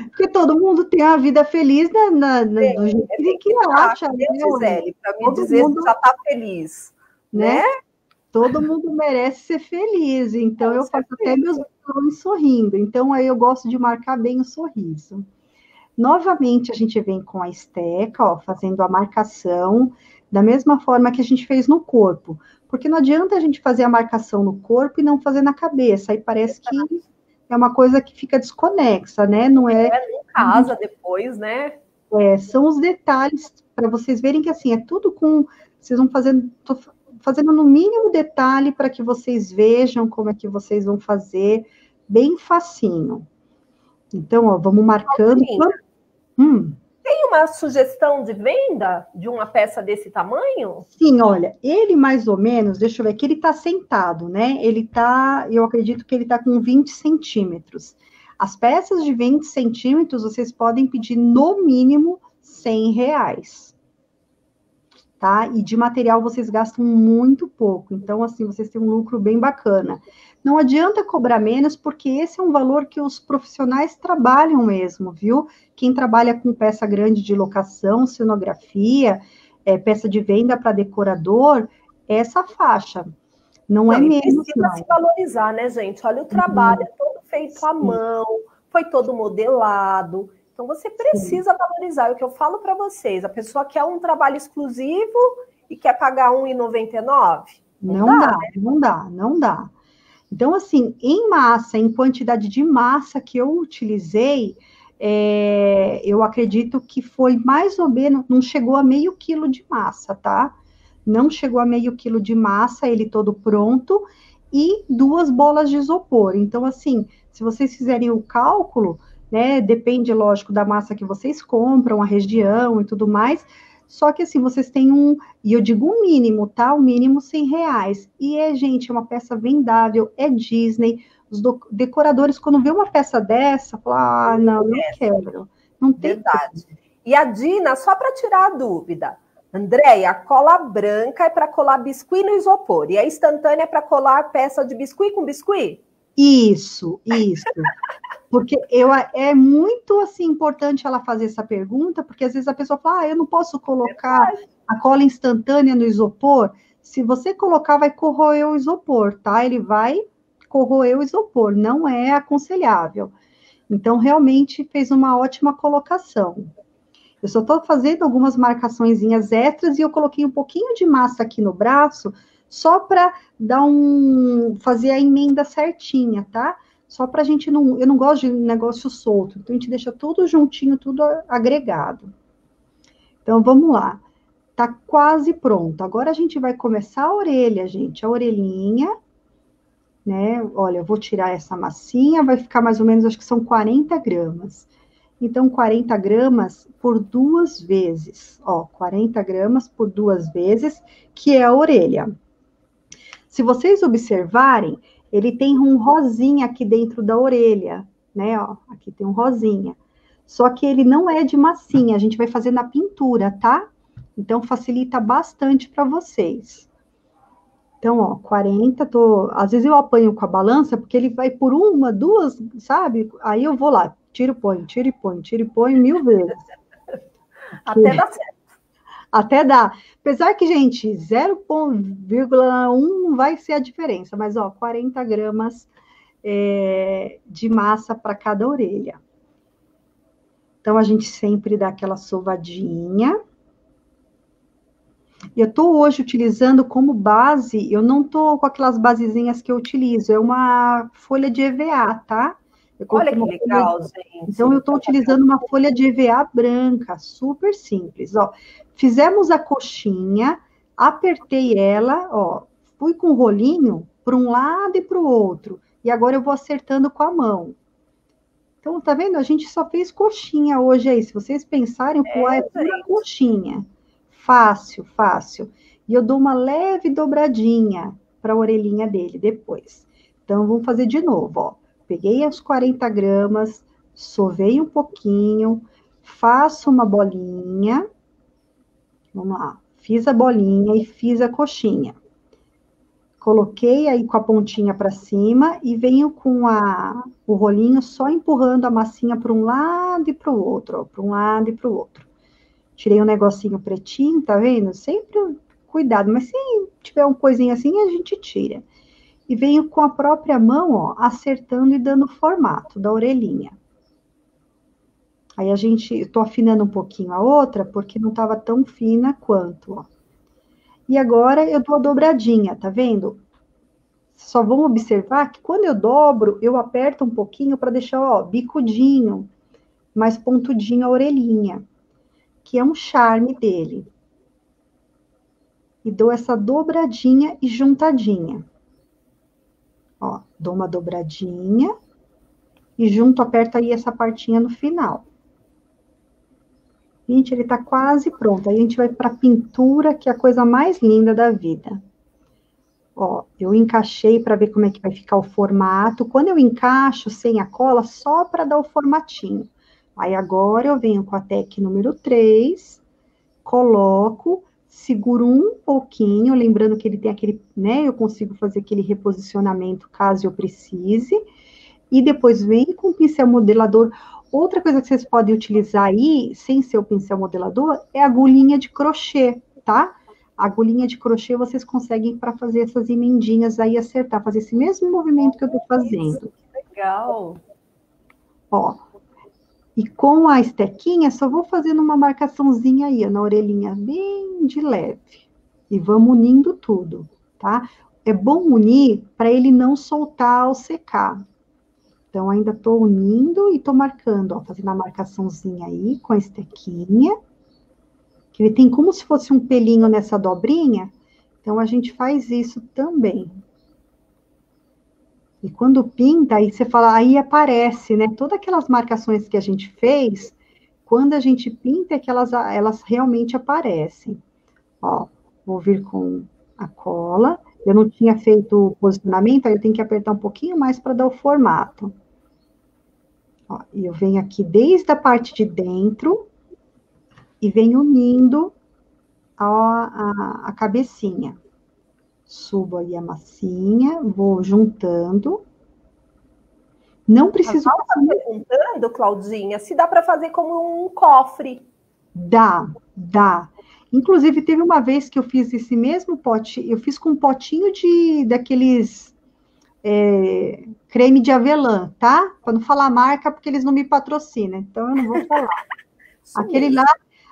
porque todo mundo tem a vida feliz do jeito que acha, né? Gisele, para me dizer que já está feliz, né? Todo mundo merece ser feliz, então eu faço até meus vilões sorrindo. Então aí eu gosto de marcar bem o sorriso. Novamente a gente vem com a esteca, ó, fazendo a marcação da mesma forma que a gente fez no corpo, porque não adianta a gente fazer a marcação no corpo e não fazer na cabeça, aí parece que é uma coisa que fica desconexa, né? Não é em casa depois, né? São os detalhes para vocês verem que assim é tudo com, vocês vão fazendo, tô fazendo no mínimo detalhe para que vocês vejam como é que vocês vão fazer, bem facinho. Então, ó, vamos marcando. Tem uma sugestão de venda de uma peça desse tamanho? Sim, olha, ele mais ou menos, deixa eu ver, que ele tá sentado, né? Ele tá, eu acredito que ele tá com 20 centímetros. As peças de 20 centímetros, vocês podem pedir no mínimo R$100, tá? E de material vocês gastam muito pouco, então assim, vocês têm um lucro bem bacana. Não adianta cobrar menos, porque esse é um valor que os profissionais trabalham mesmo, viu? Quem trabalha com peça grande de locação, cenografia, peça de venda para decorador, é essa faixa. Não é menos, precisa se valorizar, né, gente? Olha, o trabalho é todo feito à mão, foi todo modelado. Então, você precisa valorizar. É o que eu falo para vocês. A pessoa quer um trabalho exclusivo e quer pagar R$1,99? Não dá. Então, assim, em massa, em quantidade de massa que eu utilizei, eu acredito que foi mais ou menos, não chegou a meio quilo de massa, tá? Não chegou a meio quilo de massa, ele todo pronto, e 2 bolas de isopor. Então, assim, se vocês fizerem o cálculo, né, depende, lógico, da massa que vocês compram, a região e tudo mais, só que assim, vocês têm e eu digo um mínimo, tá? O mínimo R$100. E gente, é uma peça vendável, é Disney. Os decoradores, quando vê uma peça dessa, falam, não quero. Não tem. Verdade. E a Dina, só para tirar a dúvida, Andréia, a cola branca é para colar biscuit no isopor, e a instantânea é para colar peça de biscuit com biscuit? Isso. Porque é muito assim, importante ela fazer essa pergunta, porque às vezes a pessoa fala, eu não posso colocar a cola instantânea no isopor. Se você colocar, vai corroer o isopor, tá? Ele vai corroer o isopor, não é aconselhável. Então, realmente fez uma ótima colocação. Eu só estou fazendo algumas marcaçõezinhas extras e eu coloquei um pouquinho de massa aqui no braço, só para fazer a emenda certinha, tá? Só para a gente não... Eu não gosto de negócio solto, então a gente deixa tudo juntinho, tudo agregado. Então, vamos lá. Tá quase pronto. Agora a gente vai começar a orelha, gente. A orelhinha, né? Olha, eu vou tirar essa massinha, vai ficar mais ou menos, acho que são 40 gramas. Então, 40 gramas por 2 vezes. Ó, 40 gramas por 2 vezes, que é a orelha. Se vocês observarem, ele tem um rosinha aqui dentro da orelha, né? Ó, aqui tem um rosinha. Só que ele não é de massinha, a gente vai fazer na pintura, tá? Então, facilita bastante para vocês. Então, ó, 40, às vezes eu apanho com a balança, porque ele vai por 1, 2, sabe? Aí eu vou lá, tiro e põe 1000 vezes. Até dá certo. Até dá. Apesar que, gente, 0,1 vai ser a diferença, mas, ó, 40 gramas de massa para cada orelha. Então, a gente sempre dá aquela sovadinha. E eu estou hoje utilizando como base, eu não estou com aquelas basezinhas que eu utilizo, é uma folha de EVA, tá? Olha que legal, gente. Então, eu estou utilizando uma folha de EVA branca, super simples, ó. Fizemos a coxinha, apertei ela, ó, fui com o rolinho para um lado e para o outro, e agora eu vou acertando com a mão. Então, tá vendo? A gente só fez coxinha hoje aí, se vocês pensarem, o poá é pura coxinha. Fácil, fácil. E eu dou uma leve dobradinha para a orelhinha dele depois. Então, vamos fazer de novo, ó. Peguei as 40 gramas, sovei um pouquinho, faço uma bolinha. Vamos lá. Fiz a bolinha e fiz a coxinha. Coloquei aí com a pontinha para cima e venho com o rolinho só empurrando a massinha para um lado e para o outro, para um lado e para o outro. Tirei um negocinho pretinho, tá vendo? Sempre cuidado, mas se tiver uma coisinha assim, a gente tira. E venho com a própria mão, ó, acertando e dando formato da orelhinha. Aí eu tô afinando um pouquinho a outra, porque não estava tão fina quanto, ó. E agora eu dou a dobradinha, tá vendo? Só vão observar que quando eu dobro, eu aperto um pouquinho para deixar, ó, bicudinho, mais pontudinho a orelhinha, que é um charme dele. E dou essa dobradinha e juntadinha. Ó, dou uma dobradinha e junto, aperto aí essa partinha no final. Gente, ele tá quase pronto. Aí a gente vai para a pintura, que é a coisa mais linda da vida. Ó, eu encaixei para ver como é que vai ficar o formato. Quando eu encaixo sem a cola, só para dar o formatinho. Aí agora eu venho com a tec número 3, coloco, seguro um pouquinho, lembrando que ele tem aquele, né, eu consigo fazer aquele reposicionamento caso eu precise. E depois venho com o pincel modelador. Outra coisa que vocês podem utilizar aí, sem ser o pincel modelador, é a agulhinha de crochê, tá? A agulhinha de crochê vocês conseguem para fazer essas emendinhas aí, acertar, fazer esse mesmo movimento que eu tô fazendo. Legal. Ó, e com a estequinha, só vou fazendo uma marcaçãozinha aí, ó, na orelhinha, bem de leve. E vamos unindo tudo, tá? É bom unir para ele não soltar ao secar. Então, ainda estou unindo e estou marcando, ó, fazendo a marcaçãozinha aí com a estequinha. Que ele tem como se fosse um pelinho nessa dobrinha. Então, a gente faz isso também. E quando pinta, aí você fala, aí aparece, né? Todas aquelas marcações que a gente fez, quando a gente pinta, é que elas realmente aparecem. Ó, vou vir com a cola. Eu não tinha feito o posicionamento, aí eu tenho que apertar um pouquinho mais para dar o formato. Ó, e eu venho aqui desde a parte de dentro e venho unindo a cabecinha. Subo aí a massinha, vou juntando. Não preciso... Estava perguntando, Claudinha, se dá para fazer como um cofre. Dá. Inclusive, teve uma vez que eu fiz esse mesmo pote, eu fiz com um potinho daqueles creme de avelã, tá? Para não falar marca, porque eles não me patrocinam, então eu não vou falar. Aquele lá,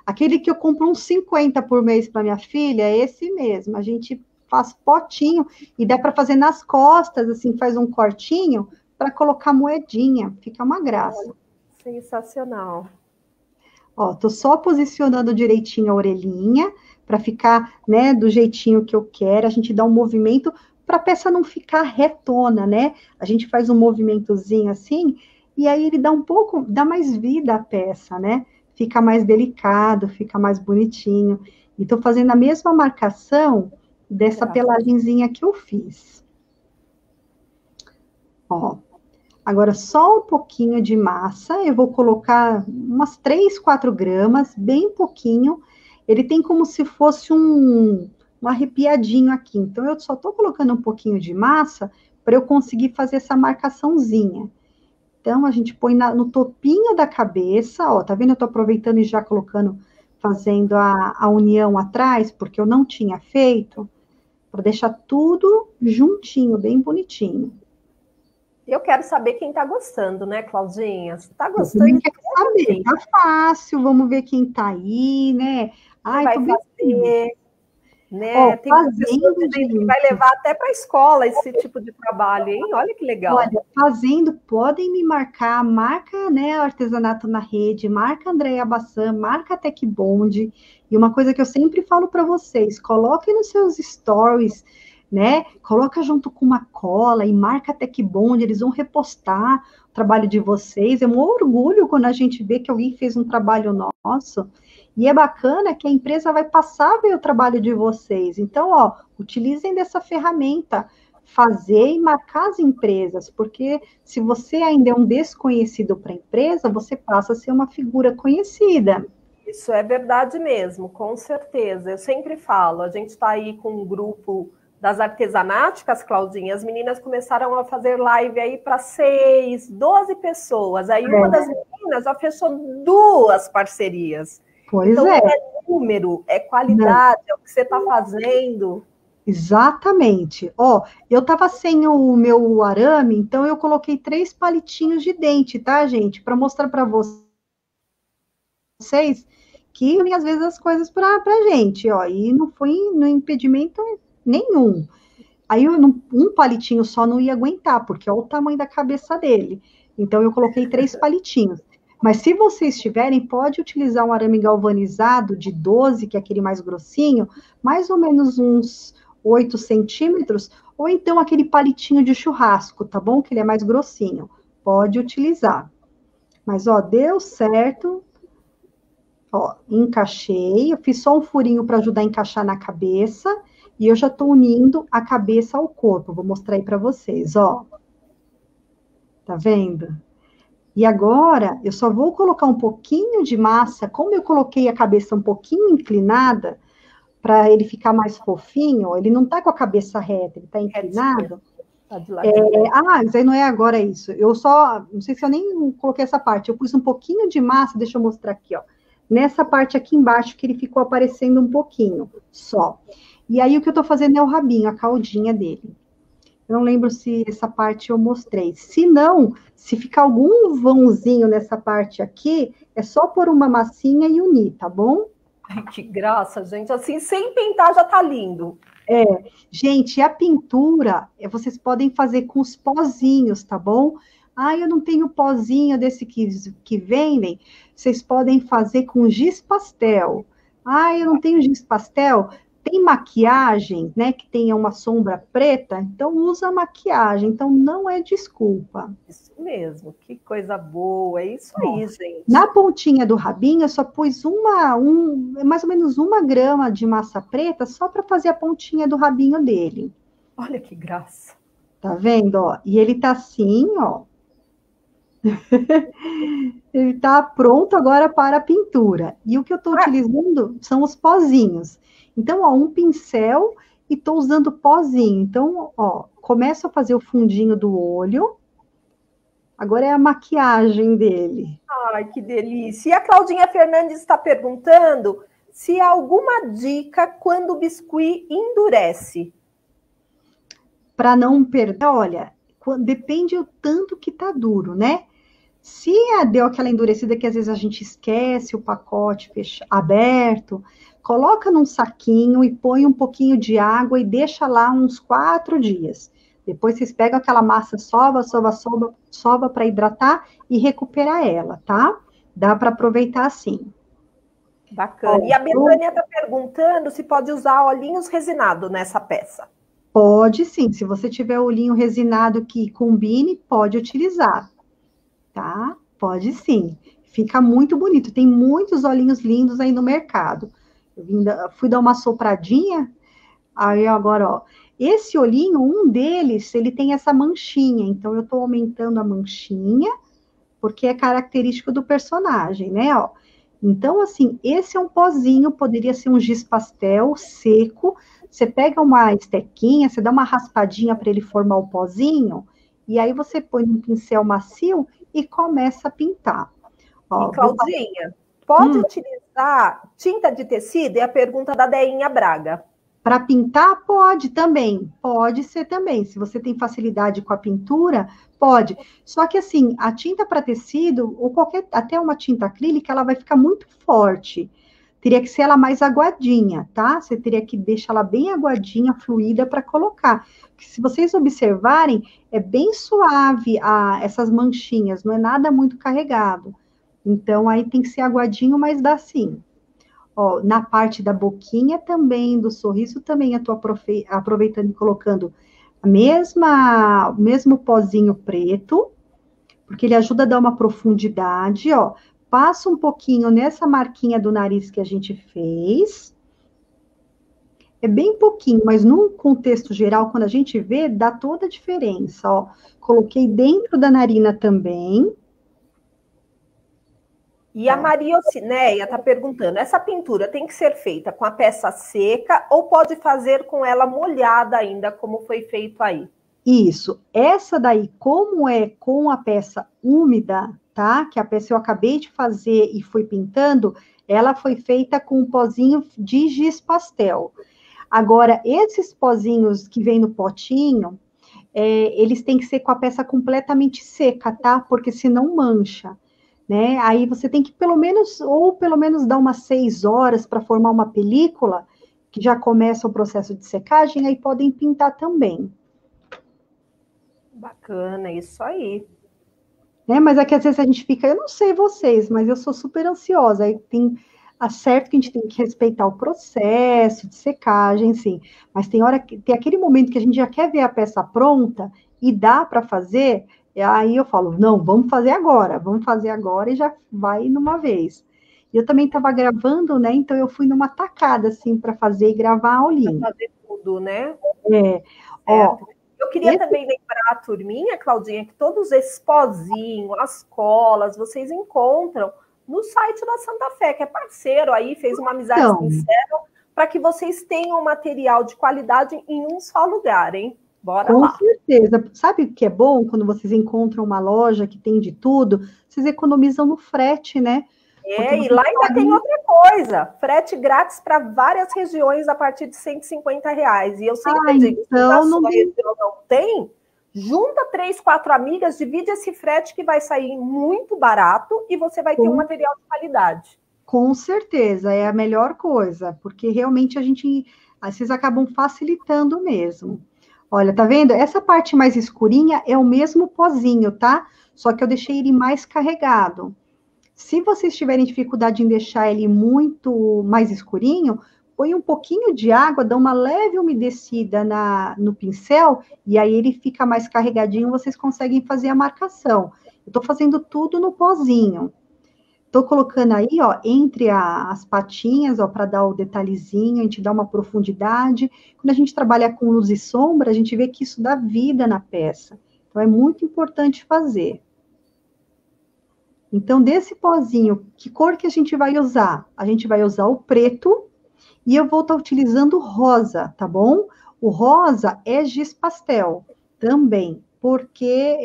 aquele que eu compro uns 50 por mês para minha filha, é esse mesmo. A gente faz potinho e dá para fazer nas costas, assim, faz um cortinho para colocar moedinha, fica uma graça. Sensacional. Ó, tô só posicionando direitinho a orelhinha para ficar, né, do jeitinho que eu quero. A gente dá um movimento para a peça não ficar retona, né? A gente faz um movimentozinho assim e aí ele dá mais vida à peça, né? Fica mais delicado, fica mais bonitinho. E tô fazendo a mesma marcação dessa pelagenzinha que eu fiz. Ó, agora só um pouquinho de massa, eu vou colocar umas 3, 4 gramas, bem pouquinho. Ele tem como se fosse um arrepiadinho aqui. Então, eu só tô colocando um pouquinho de massa para eu conseguir fazer essa marcaçãozinha. Então, a gente põe no topinho da cabeça, ó, tá vendo? Eu tô aproveitando e já colocando, fazendo a união atrás, porque eu não tinha feito, para deixar tudo juntinho, bem bonitinho. Eu quero saber quem está gostando, né, Claudinha? Você está gostando? Eu quero saber, tá fácil, vamos ver quem tá aí, né? Ai, vai fazer, né? Tem fazendo, que vai levar até para a escola esse tipo de trabalho, hein? Olha que legal. Olha, fazendo, podem me marcar, marca, né, Artesanato na Rede, marca Andréia Bassan, marca Tec Bond. E uma coisa que eu sempre falo para vocês, coloquem nos seus stories, né? Coloca junto com uma cola e marca Tec Bond, eles vão repostar o trabalho de vocês. É um orgulho quando a gente vê que alguém fez um trabalho nosso. E é bacana que a empresa vai passar a ver o trabalho de vocês. Então, ó, utilizem dessa ferramenta. fazer e marcar as empresas, porque se você ainda é um desconhecido para a empresa, você passa a ser uma figura conhecida. Isso é verdade mesmo, com certeza. Eu sempre falo, a gente está aí com um grupo das artesanáticas, Claudinha, as meninas começaram a fazer live aí para 6, 12 pessoas. Aí uma das meninas já fechou 2 parcerias. Pois então, é. Não é número, é qualidade, é o que você está fazendo. Exatamente. Ó, eu estava sem o meu arame, então eu coloquei 3 palitinhos de dente, tá, gente? Para mostrar para vocês que às vezes as coisas para gente, ó, e não foi no impedimento nenhum. Aí um palitinho só não ia aguentar, porque olha o tamanho da cabeça dele. Então eu coloquei 3 palitinhos. Mas se vocês tiverem, pode utilizar um arame galvanizado de 12, que é aquele mais grossinho, mais ou menos uns 8 centímetros, ou então aquele palitinho de churrasco, tá bom? Que ele é mais grossinho. Pode utilizar. Mas, ó, deu certo. Ó, encaixei, eu fiz só um furinho para ajudar a encaixar na cabeça, e eu já estou unindo a cabeça ao corpo. Vou mostrar aí para vocês, ó. Tá vendo? E agora, eu só vou colocar um pouquinho de massa, como eu coloquei a cabeça um pouquinho inclinada, para ele ficar mais fofinho, ó, ele não tá com a cabeça reta, ele tá inclinado. Isso aí não é agora isso. Eu só, não sei se eu nem coloquei essa parte, eu pus um pouquinho de massa, deixa eu mostrar aqui, ó. Nessa parte aqui embaixo, que ele ficou aparecendo um pouquinho, só. E aí, o que eu tô fazendo é o rabinho, a caudinha dele. Eu não lembro se essa parte eu mostrei. Se não, se ficar algum vãozinho nessa parte aqui, é só pôr uma massinha e unir, tá bom? Ai, que graça, gente. Assim, sem pintar já tá lindo. Gente, a pintura, vocês podem fazer com os pozinhos, tá bom? Ah, eu não tenho pozinho desse que vendem. Vocês podem fazer com giz pastel. Ah, eu não tenho giz pastel. Tem maquiagem, né, que tenha uma sombra preta, então usa maquiagem. Então não é desculpa. Isso mesmo, que coisa boa. É isso aí, gente. Na pontinha do rabinho, eu só pus mais ou menos 1 grama de massa preta, só para fazer a pontinha do rabinho dele. Olha que graça. Tá vendo, ó? E ele tá assim, ó. Ele tá pronto agora para a pintura. E o que eu tô utilizando são os pozinhos. Então, ó, um pincel e tô usando pozinho. Então, ó, começo a fazer o fundinho do olho. Agora é a maquiagem dele. Ai, que delícia. E a Claudinha Fernandes está perguntando se há alguma dica quando o biscuit endurece. Para não perder, olha, depende o tanto que tá duro, né? Se deu aquela endurecida que às vezes a gente esquece o pacote aberto, coloca num saquinho e põe um pouquinho de água e deixa lá uns 4 dias. Depois vocês pegam aquela massa, sova para hidratar e recuperar ela, tá? Dá para aproveitar assim. Bacana. E a Betânia está perguntando se pode usar olhinhos resinados nessa peça. Pode sim, se você tiver olhinho resinado que combine, pode utilizar, tá? Pode sim, fica muito bonito, tem muitos olhinhos lindos aí no mercado. Fui dar uma sopradinha, aí agora, ó, esse olhinho, um deles, ele tem essa manchinha, então eu tô aumentando a manchinha, porque é característico do personagem, né, ó. Então, assim, esse é um pozinho, poderia ser um giz pastel seco. Você pega uma estequinha, você dá uma raspadinha para ele formar o pozinho, e aí você põe um pincel macio e começa a pintar. Ó, e Claudinha, pode utilizar tinta de tecido? É a pergunta da Deinha Braga. Para pintar, pode também. Pode ser também. Se você tem facilidade com a pintura, pode. Só que assim, a tinta para tecido, ou até uma tinta acrílica, ela vai ficar muito forte. Teria que ser ela mais aguadinha, tá? Você teria que deixar ela bem aguadinha, fluida para colocar. Porque se vocês observarem, é bem suave essas manchinhas, não é nada muito carregado. Então, aí tem que ser aguadinho, mas dá sim. Ó, na parte da boquinha também, do sorriso também, eu tô aproveitando e colocando o mesmo pozinho preto, porque ele ajuda a dar uma profundidade, ó. Passa um pouquinho nessa marquinha do nariz que a gente fez. É bem pouquinho, mas num contexto geral, quando a gente vê, dá toda a diferença, ó. Coloquei dentro da narina também. E a Maria Ocineia está perguntando, essa pintura tem que ser feita com a peça seca ou pode fazer com ela molhada ainda, como foi feito aí? Isso. Essa daí, como é com a peça úmida, tá? Que a peça eu acabei de fazer e fui pintando, ela foi feita com um pozinho de giz pastel. Agora, esses pozinhos que vem no potinho, eles têm que ser com a peça completamente seca, tá? Porque senão mancha, né? Aí você tem que pelo menos dar umas 6 horas para formar uma película, que já começa o processo de secagem, aí podem pintar também. Bacana, isso aí. Né? Mas é que às vezes a gente fica, eu não sei vocês, mas eu sou super ansiosa, aí certo que a gente tem que respeitar o processo de secagem, sim, mas tem aquele momento que a gente já quer ver a peça pronta e dá para fazer, e aí eu falo, não, vamos fazer agora e já vai numa vez. E eu também estava gravando, né, então eu fui numa tacada, assim, para fazer e gravar a aulinha. Para fazer tudo, né? Ó, eu queria também lembrar a turminha, Claudinha, que todos esses pozinhos, as colas, vocês encontram no site da Santa Fé, que é parceiro aí, fez uma amizade sincera, para que vocês tenham material de qualidade em um só lugar, hein? Bora lá. Com certeza. Sabe o que é bom quando vocês encontram uma loja que tem de tudo? Vocês economizam no frete, né? E lá ainda tem outra coisa, frete grátis para várias regiões a partir de R$150. E eu sempre digo, então, se na sua região não tem, junta 3, 4 amigas, divide esse frete que vai sair muito barato e você vai ter um material de qualidade. Com certeza, é a melhor coisa, porque realmente vocês acabam facilitando mesmo. Olha, tá vendo? Essa parte mais escurinha é o mesmo pozinho, tá? Só que eu deixei ele mais carregado. Se vocês tiverem dificuldade em deixar ele muito mais escurinho, põe um pouquinho de água, dá uma leve umedecida no pincel, e aí ele fica mais carregadinho, vocês conseguem fazer a marcação. Eu tô fazendo tudo no pozinho. Tô colocando aí, ó, entre as patinhas, ó, para dar o detalhezinho, a gente dá uma profundidade. Quando a gente trabalha com luz e sombra, a gente vê que isso dá vida na peça. Então, é muito importante fazer. Então, desse pozinho, que cor que a gente vai usar? A gente vai usar o preto e eu vou estar utilizando rosa, tá bom? O rosa é giz pastel também, porque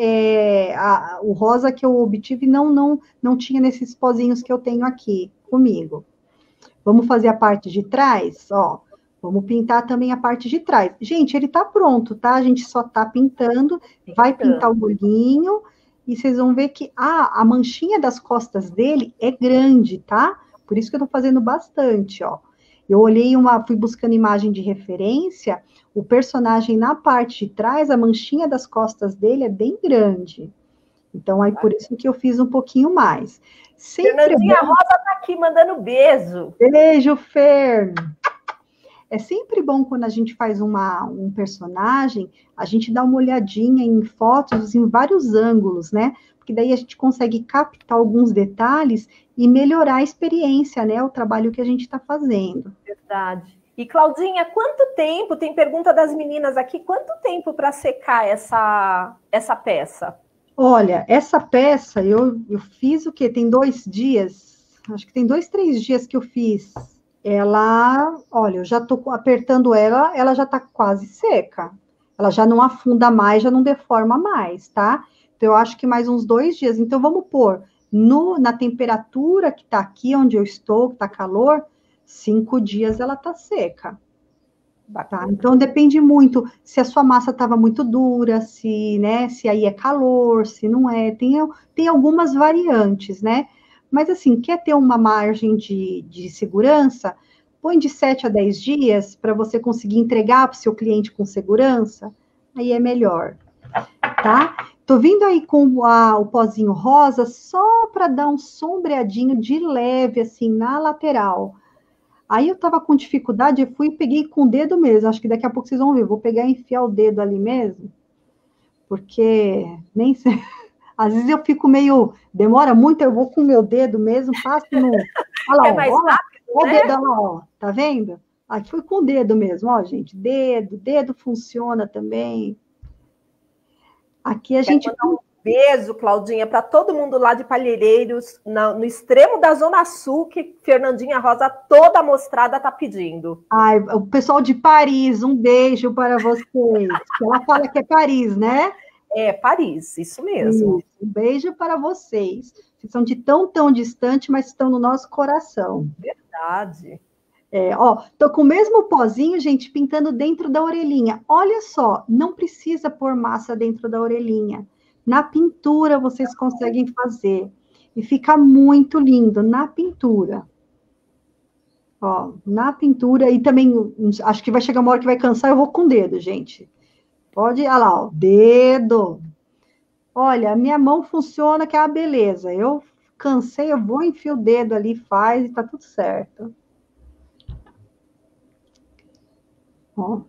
o rosa que eu obtive não tinha nesses pozinhos que eu tenho aqui comigo. Vamos fazer a parte de trás, ó. Vamos pintar também a parte de trás. Gente, ele tá pronto, tá? A gente só tá pintando, vai pintar o olhinho, e vocês vão ver que a manchinha das costas dele é grande, tá? Por isso que eu tô fazendo bastante, ó. Eu fui buscando imagem de referência, o personagem na parte de trás, a manchinha das costas dele é bem grande. Então, aí por isso que eu fiz um pouquinho mais. Fernandinha Rosa tá aqui mandando beijo. Beijo, Fer. É sempre bom quando a gente faz um personagem, a gente dá uma olhadinha em fotos em vários ângulos, né? Porque daí a gente consegue captar alguns detalhes e melhorar a experiência, né? O trabalho que a gente está fazendo. Verdade. E, Claudinha, quanto tempo, tem pergunta das meninas aqui, quanto tempo para secar essa peça? Olha, essa peça eu fiz o quê? Tem 2 dias, acho que tem 2, 3 dias que eu fiz. Ela, olha, eu já tô apertando ela já tá quase seca. Ela já não afunda mais, já não deforma mais, tá? Então, eu acho que mais uns 2 dias. Então, vamos pôr na temperatura que tá aqui, onde eu estou, que tá calor, 5 dias ela tá seca. Tá? Então, depende muito se a sua massa estava muito dura, se aí é calor, se não é. Tem algumas variantes, né? Mas, assim, quer ter uma margem de segurança? Põe de 7 a 10 dias para você conseguir entregar para o seu cliente com segurança, aí é melhor, tá? Tô vindo aí com o pozinho rosa só para dar um sombreadinho de leve, assim, na lateral. Aí eu tava com dificuldade, eu fui e peguei com o dedo mesmo. Acho que daqui a pouco vocês vão ver. Vou pegar e enfiar o dedo ali mesmo, porque nem sei. Às vezes eu fico meio, demora muito, eu vou com o meu dedo mesmo, passo no... Olha lá, é mais rápido, ó, né? o dedo lá, ó, tá vendo? Aqui foi com o dedo mesmo, ó, gente. Dedo funciona também. Aqui a Quero gente... mandar um beijo, Claudinha, para todo mundo lá de Palheireiros, no extremo da Zona Sul, que Fernandinha Rosa toda mostrada tá pedindo. Ai, o pessoal de Paris, um beijo para vocês. Ela fala que é Paris, né? É, Paris, isso mesmo. Isso, um beijo para vocês. Vocês são de tão distante, mas estão no nosso coração. Verdade. Ó, tô com o mesmo pozinho, gente, pintando dentro da orelhinha. Olha só, não precisa pôr massa dentro da orelhinha. Na pintura vocês conseguem fazer. E fica muito lindo na pintura. Ó, na pintura, e também, acho que vai chegar uma hora que vai cansar, eu vou com o dedo, gente. Pode, olha lá, ó, dedo. Olha, a minha mão funciona, que é a beleza. Eu cansei, eu vou enfiar o dedo ali, faz, e tá tudo certo. Ó,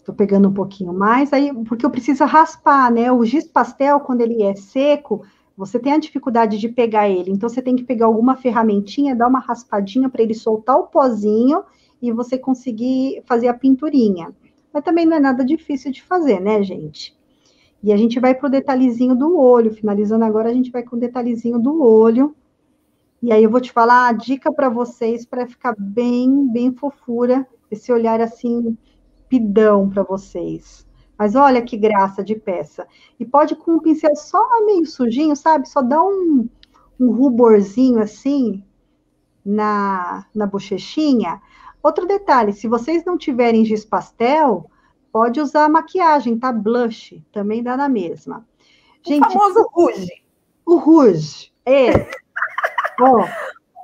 tô pegando um pouquinho mais, aí, porque eu preciso raspar, né? O giz pastel, quando ele é seco, você tem a dificuldade de pegar ele, então você tem que pegar alguma ferramentinha, dar uma raspadinha para ele soltar o pozinho e você conseguir fazer a pinturinha. Mas também não é nada difícil de fazer, né, gente? E a gente vai pro detalhezinho do olho, finalizando agora, a gente vai com o detalhezinho do olho. E aí eu vou te falar a dica para vocês para ficar bem fofura, esse olhar assim pidão para vocês. Mas olha que graça de peça. E pode com um pincel só meio sujinho, sabe? Só dá um ruborzinho assim na bochechinha. Outro detalhe, se vocês não tiverem giz pastel, pode usar maquiagem, tá? Blush, também dá na mesma. O famoso rouge. O rouge, Ó,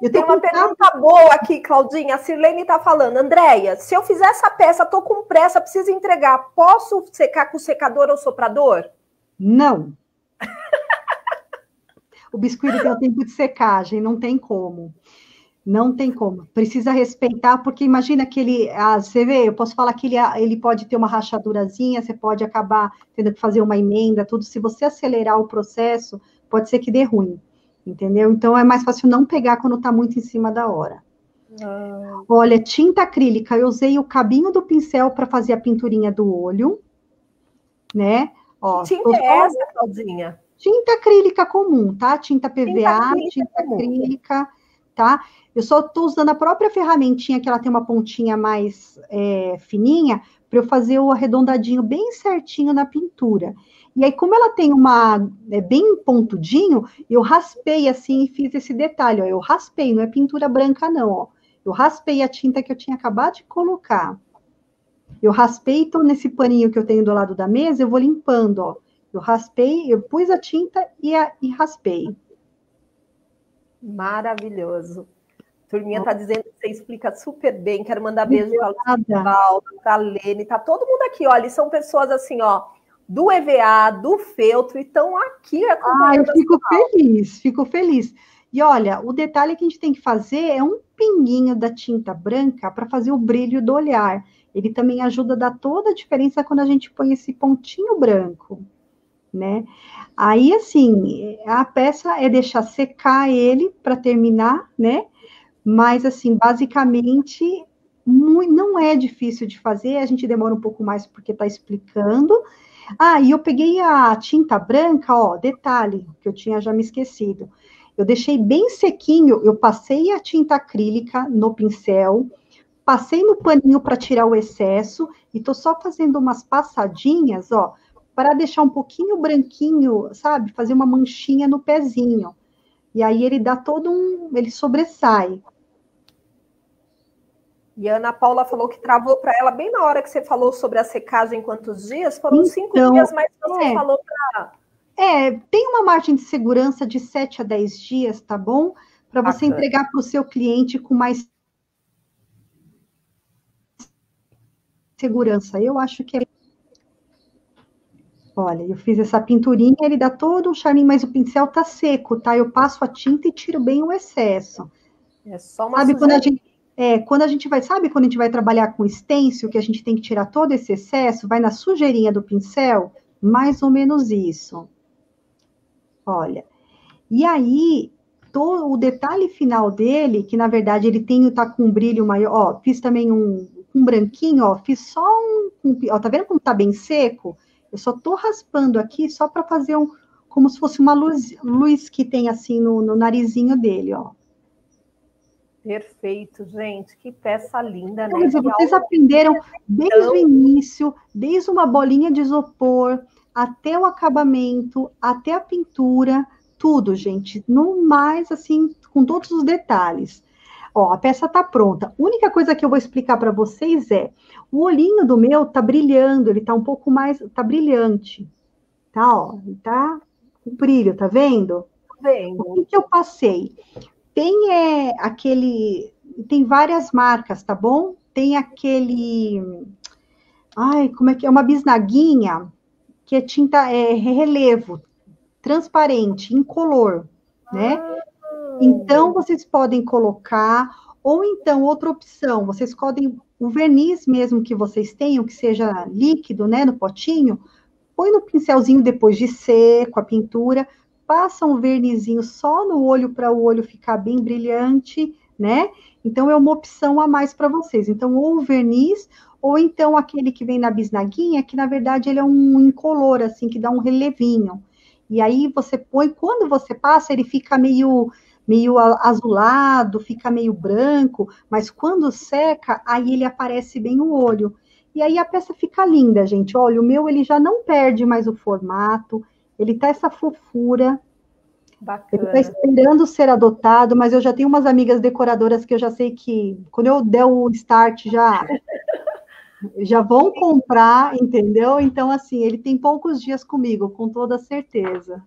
eu Tem uma pergunta boa aqui, Claudinha. A Sirlene está falando. Andréia, se eu fizer essa peça, estou com pressa, preciso entregar. Posso secar com secador ou soprador? Não. O biscoito tem o tempo de secagem, não tem como. Não tem como. Precisa respeitar, porque imagina que ele... você vê, eu posso falar que ele pode ter uma rachadurazinha, você pode acabar tendo que fazer uma emenda, tudo. Se você acelerar o processo, pode ser que dê ruim. Entendeu? Então, é mais fácil não pegar quando está muito em cima da hora. Olha, tinta acrílica, eu usei o cabinho do pincel para fazer a pinturinha do olho, né? Ó, que tinta é essa, Claudinha? Tinta acrílica comum, tá? Tinta PVA, tinta acrílica, tá? Eu só estou usando a própria ferramentinha, que ela tem uma pontinha mais fininha, para eu fazer o arredondadinho bem certinho na pintura. E aí, como ela tem bem pontudinho, eu raspei assim e fiz esse detalhe, ó. Eu raspei, não é pintura branca, não, ó. Eu raspei a tinta que eu tinha acabado de colocar. Eu raspei, então, nesse paninho que eu tenho do lado da mesa, eu vou limpando, ó. Eu raspei, eu pus a tinta e raspei. Maravilhoso. Turminha está dizendo que você explica super bem. Quero mandar beijo para a Lene. Tá todo mundo aqui, ó. Eles são pessoas assim, ó, do EVA, do feltro, e estão aqui acompanhando. Eu fico feliz. E olha, o detalhe que a gente tem que fazer é um pinguinho da tinta branca para fazer o brilho do olhar. Ele também ajuda a dar toda a diferença quando a gente põe esse pontinho branco, né? Aí, assim, a peça é deixar secar ele para terminar, né? Mas, assim, basicamente, não é difícil de fazer, a gente demora um pouco mais porque está explicando. E eu peguei a tinta branca, ó, detalhe, que eu tinha já me esquecido. Eu deixei bem sequinho, eu passei a tinta acrílica no pincel, passei no paninho para tirar o excesso, e tô só fazendo umas passadinhas, ó, para deixar um pouquinho branquinho, sabe? Fazer uma manchinha no pezinho. E aí ele dá ele sobressai. E a Ana Paula falou que travou para ela bem na hora que você falou sobre a secagem, quantos dias? Foram 5 dias, mas você falou para... tem uma margem de segurança de 7 a 10 dias, tá bom? Para você entregar para o seu cliente com mais segurança. Eu acho que Olha, eu fiz essa pinturinha, ele dá todo um charminho, mas o pincel tá seco, tá? Eu passo a tinta e tiro bem o excesso. É só uma Sabe, quando a gente vai trabalhar com stencil, que a gente tem que tirar todo esse excesso, vai na sujeirinha do pincel, mais ou menos isso. Olha, e aí, o detalhe final dele, que na verdade ele tá com um brilho maior, ó, fiz também com branquinho, ó, fiz só ó, tá vendo como tá bem seco? Eu só tô raspando aqui só para fazer como se fosse uma luz que tem assim no narizinho dele, ó. Perfeito, gente. Que peça linda, né? Mas vocês aprenderam desde o início, desde uma bolinha de isopor, até o acabamento, até a pintura, tudo, gente. No mais, assim, com todos os detalhes. Ó, a peça tá pronta. A única coisa que eu vou explicar para vocês o olhinho do meu tá brilhando, ele tá um pouco mais, tá brilhante. Tá, ó, tá com brilho, tá vendo? Vendo. O que eu passei? Tem tem várias marcas, tá bom? Tem aquele, como é que é? Uma bisnaguinha, que é tinta, relevo, transparente, incolor, né? Então, vocês podem colocar, ou então, outra opção, vocês podem, o verniz mesmo que vocês tenham, que seja líquido, né, no potinho, põe no pincelzinho depois de seco a pintura, passa um vernizinho só no olho para o olho ficar bem brilhante, né? Então, é uma opção a mais para vocês. Então, ou o verniz, ou então aquele que vem na bisnaguinha, que na verdade ele é um incolor, assim, que dá um relevinho. E aí você põe, quando você passa, ele fica meio azulado, fica meio branco, mas quando seca, aí ele aparece bem o olho. E aí a peça fica linda, gente. Olha, o meu, ele já não perde mais o formato, ele tá essa fofura. Bacana. Ele tá esperando ser adotado, mas eu já tenho umas amigas decoradoras que eu já sei que, quando eu der o start, já vão comprar, entendeu? Então, assim, ele tem poucos dias comigo, com toda certeza.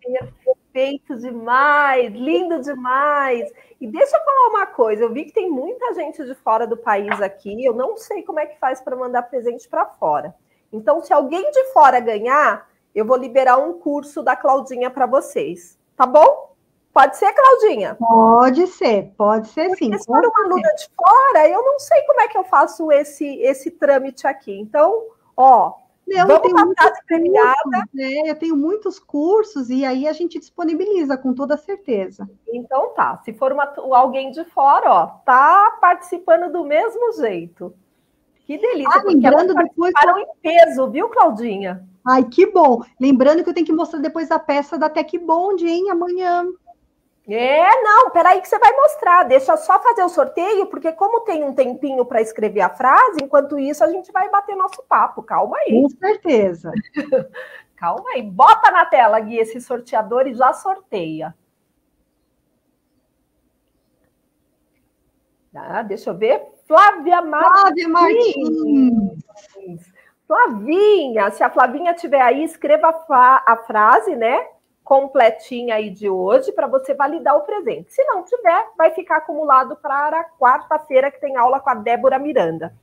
Perfeito demais, lindo demais. E deixa eu falar uma coisa, eu vi que tem muita gente de fora do país aqui, eu não sei como é que faz para mandar presente para fora. Então, se alguém de fora ganhar, eu vou liberar um curso da Claudinha para vocês, tá bom? Pode ser, Claudinha? Pode ser sim. Porque se for uma aluna de fora, eu não sei como é que eu faço esse trâmite aqui. Então, ó, vamos passar de premiada. Né? Eu tenho muitos cursos e aí a gente disponibiliza com toda certeza. Então tá, se for alguém de fora, ó, tá participando do mesmo jeito. Que delícia, porque elas participaram em peso, viu, Claudinha? Ai, que bom. Lembrando que eu tenho que mostrar depois a peça da Tec Bond, hein, amanhã. Não, peraí que você vai mostrar. Deixa eu só fazer o sorteio, porque como tem um tempinho para escrever a frase, enquanto isso a gente vai bater nosso papo. Calma aí. Com certeza. Calma aí. Bota na tela, Gui, esse sorteador e já sorteia. Deixa eu ver. Flávia Martins. Flavinha, se a Flavinha estiver aí, escreva a frase, né? Completinha aí de hoje para você validar o presente. Se não tiver, vai ficar acumulado para quarta-feira que tem aula com a Débora Miranda.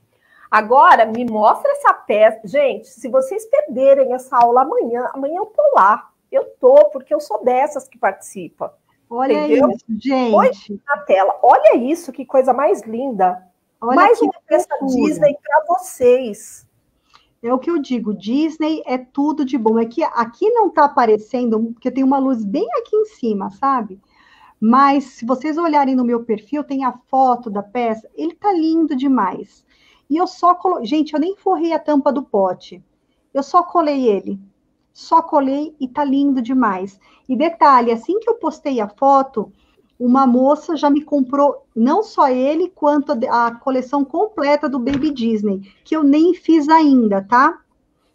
Agora, me mostra essa peça. Gente, se vocês perderem essa aula amanhã eu tô lá. Eu tô, porque eu sou dessas que participa. Olha, entendeu? Isso, gente. Oi, na tela. Olha isso, que coisa mais linda. Olha, mais uma peça Disney para vocês. É o que eu digo, Disney é tudo de bom. É que aqui não está aparecendo, porque tem uma luz bem aqui em cima, sabe? Mas se vocês olharem no meu perfil, tem a foto da peça, ele tá lindo demais. E eu só coloquei, gente, eu nem forrei a tampa do pote. Eu só colei ele. Só colei e tá lindo demais. E detalhe, assim que eu postei a foto, uma moça já me comprou não só ele, quanto a coleção completa do Baby Disney, que eu nem fiz ainda, tá?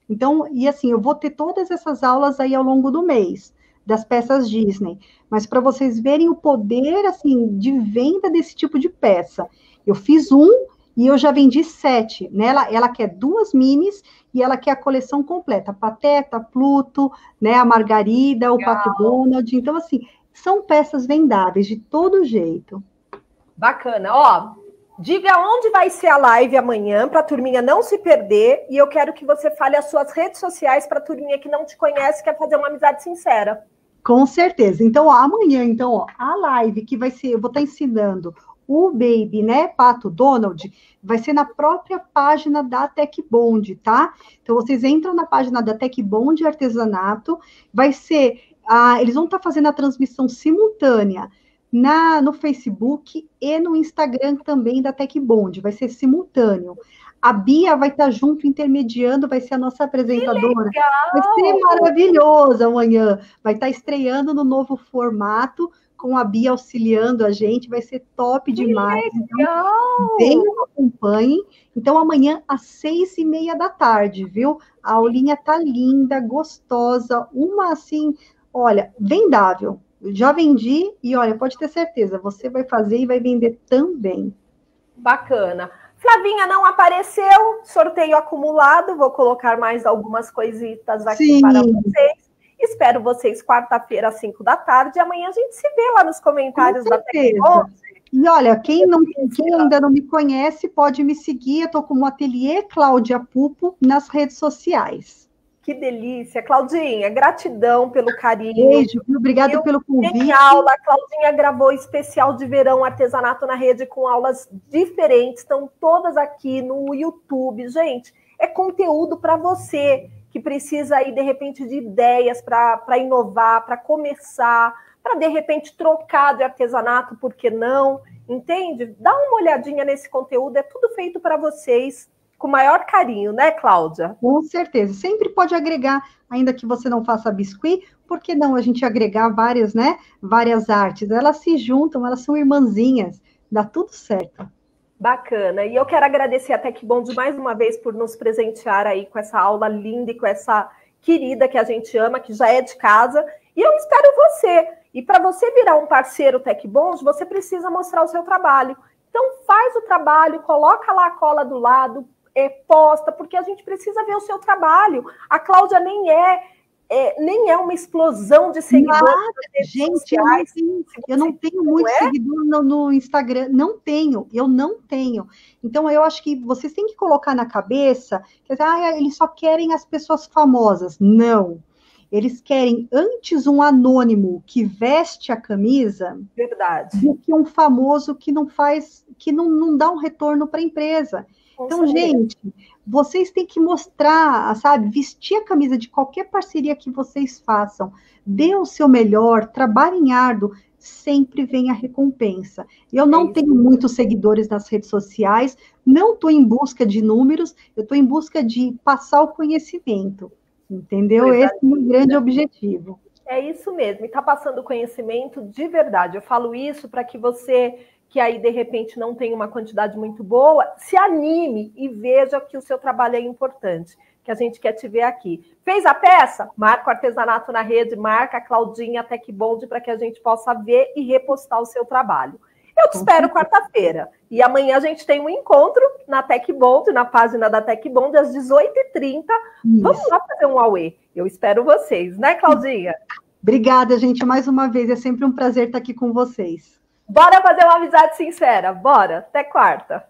Então, e assim, eu vou ter todas essas aulas aí ao longo do mês, das peças Disney. Mas para vocês verem o poder, assim, de venda desse tipo de peça. Eu fiz e eu já vendi 7. Né? Ela quer 2 minis e ela quer a coleção completa. Pateta, Pluto, né? A Margarida, o Pato Donald. Então, assim, são peças vendáveis de todo jeito. Bacana. Ó, diga onde vai ser a live amanhã, para a turminha não se perder. E eu quero que você fale as suas redes sociais para a turminha que não te conhece, quer fazer uma amizade sincera. Com certeza. Então, ó, amanhã, a live que vai ser, eu vou estar ensinando o Baby, né, Pato Donald, vai ser na própria página da Tec Bond, tá? Então, vocês entram na página da Tec Bond Artesanato, vai ser... eles vão estar fazendo a transmissão simultânea no Facebook e no Instagram também da TecBond, vai ser simultâneo. A Bia vai estar junto, intermediando, vai ser a nossa apresentadora. Vai ser maravilhoso amanhã. Vai estar estreando no novo formato, com a Bia auxiliando a gente, vai ser top demais. Então, venham, acompanhem. Então, amanhã, às 6h30 da tarde, viu? A aulinha tá linda, gostosa, uma assim, olha, vendável. Eu já vendi e, olha, pode ter certeza, você vai fazer e vai vender também. Bacana. Flavinha não apareceu, sorteio acumulado, vou colocar mais algumas coisitas aqui para vocês. Espero vocês quarta-feira, às 5 da tarde, e amanhã a gente se vê lá nos comentários da TecBond. E olha, quem ainda não me conhece, pode me seguir, eu estou como Ateliê Cláudia Pupo nas redes sociais. Que delícia, Claudinha, gratidão pelo carinho. Beijo, obrigado pelo convite. Tem aula, a Claudinha gravou especial de verão Artesanato na Rede com aulas diferentes, estão todas aqui no YouTube. Gente, é conteúdo para você que precisa aí, de repente, de ideias para inovar, para começar, para, de repente, trocar de artesanato, por que não? Entende? Dá uma olhadinha nesse conteúdo, é tudo feito para vocês, com o maior carinho, né, Cláudia? Com certeza. Sempre pode agregar, ainda que você não faça biscuit, por que não a gente agregar várias, né, várias artes? Elas se juntam, elas são irmãzinhas, dá tudo certo. Bacana. E eu quero agradecer a TecBond mais uma vez por nos presentear aí com essa aula linda e com essa querida que a gente ama, que já é de casa. E eu espero você. E para você virar um parceiro TecBond, você precisa mostrar o seu trabalho. Então faz o trabalho, coloca lá a cola do lado, posta, porque a gente precisa ver o seu trabalho. A Cláudia nem é uma explosão de seguidores. Gente, eu não tenho muito seguidor no Instagram. Eu não tenho. Então, eu acho que vocês têm que colocar na cabeça que eles só querem as pessoas famosas. Não. Eles querem antes um anônimo que veste a camisa, verdade, do que um famoso que não faz, que não dá um retorno para a empresa. Então, gente, vocês têm que mostrar, sabe, vestir a camisa de qualquer parceria que vocês façam, dê o seu melhor, trabalhem árduo, sempre vem a recompensa. Eu não tenho muitos seguidores nas redes sociais, não estou em busca de números, eu estou em busca de passar o conhecimento, entendeu? Esse é o meu grande objetivo. É isso mesmo, e está passando conhecimento de verdade. Eu falo isso para que você, que aí de repente não tem uma quantidade muito boa, se anime e veja que o seu trabalho é importante, que a gente quer te ver aqui. Fez a peça? Marca o Artesanato na Rede, marca a Claudinha, a TecBond, para que a gente possa ver e repostar o seu trabalho. Eu te espero quarta-feira. E amanhã a gente tem um encontro na TecBond, na página da TecBond, às 18h30. Vamos lá fazer um auê. Eu espero vocês, né, Claudinha? Obrigada, gente, mais uma vez. É sempre um prazer estar aqui com vocês. Bora fazer uma amizade sincera. Bora. Até quarta.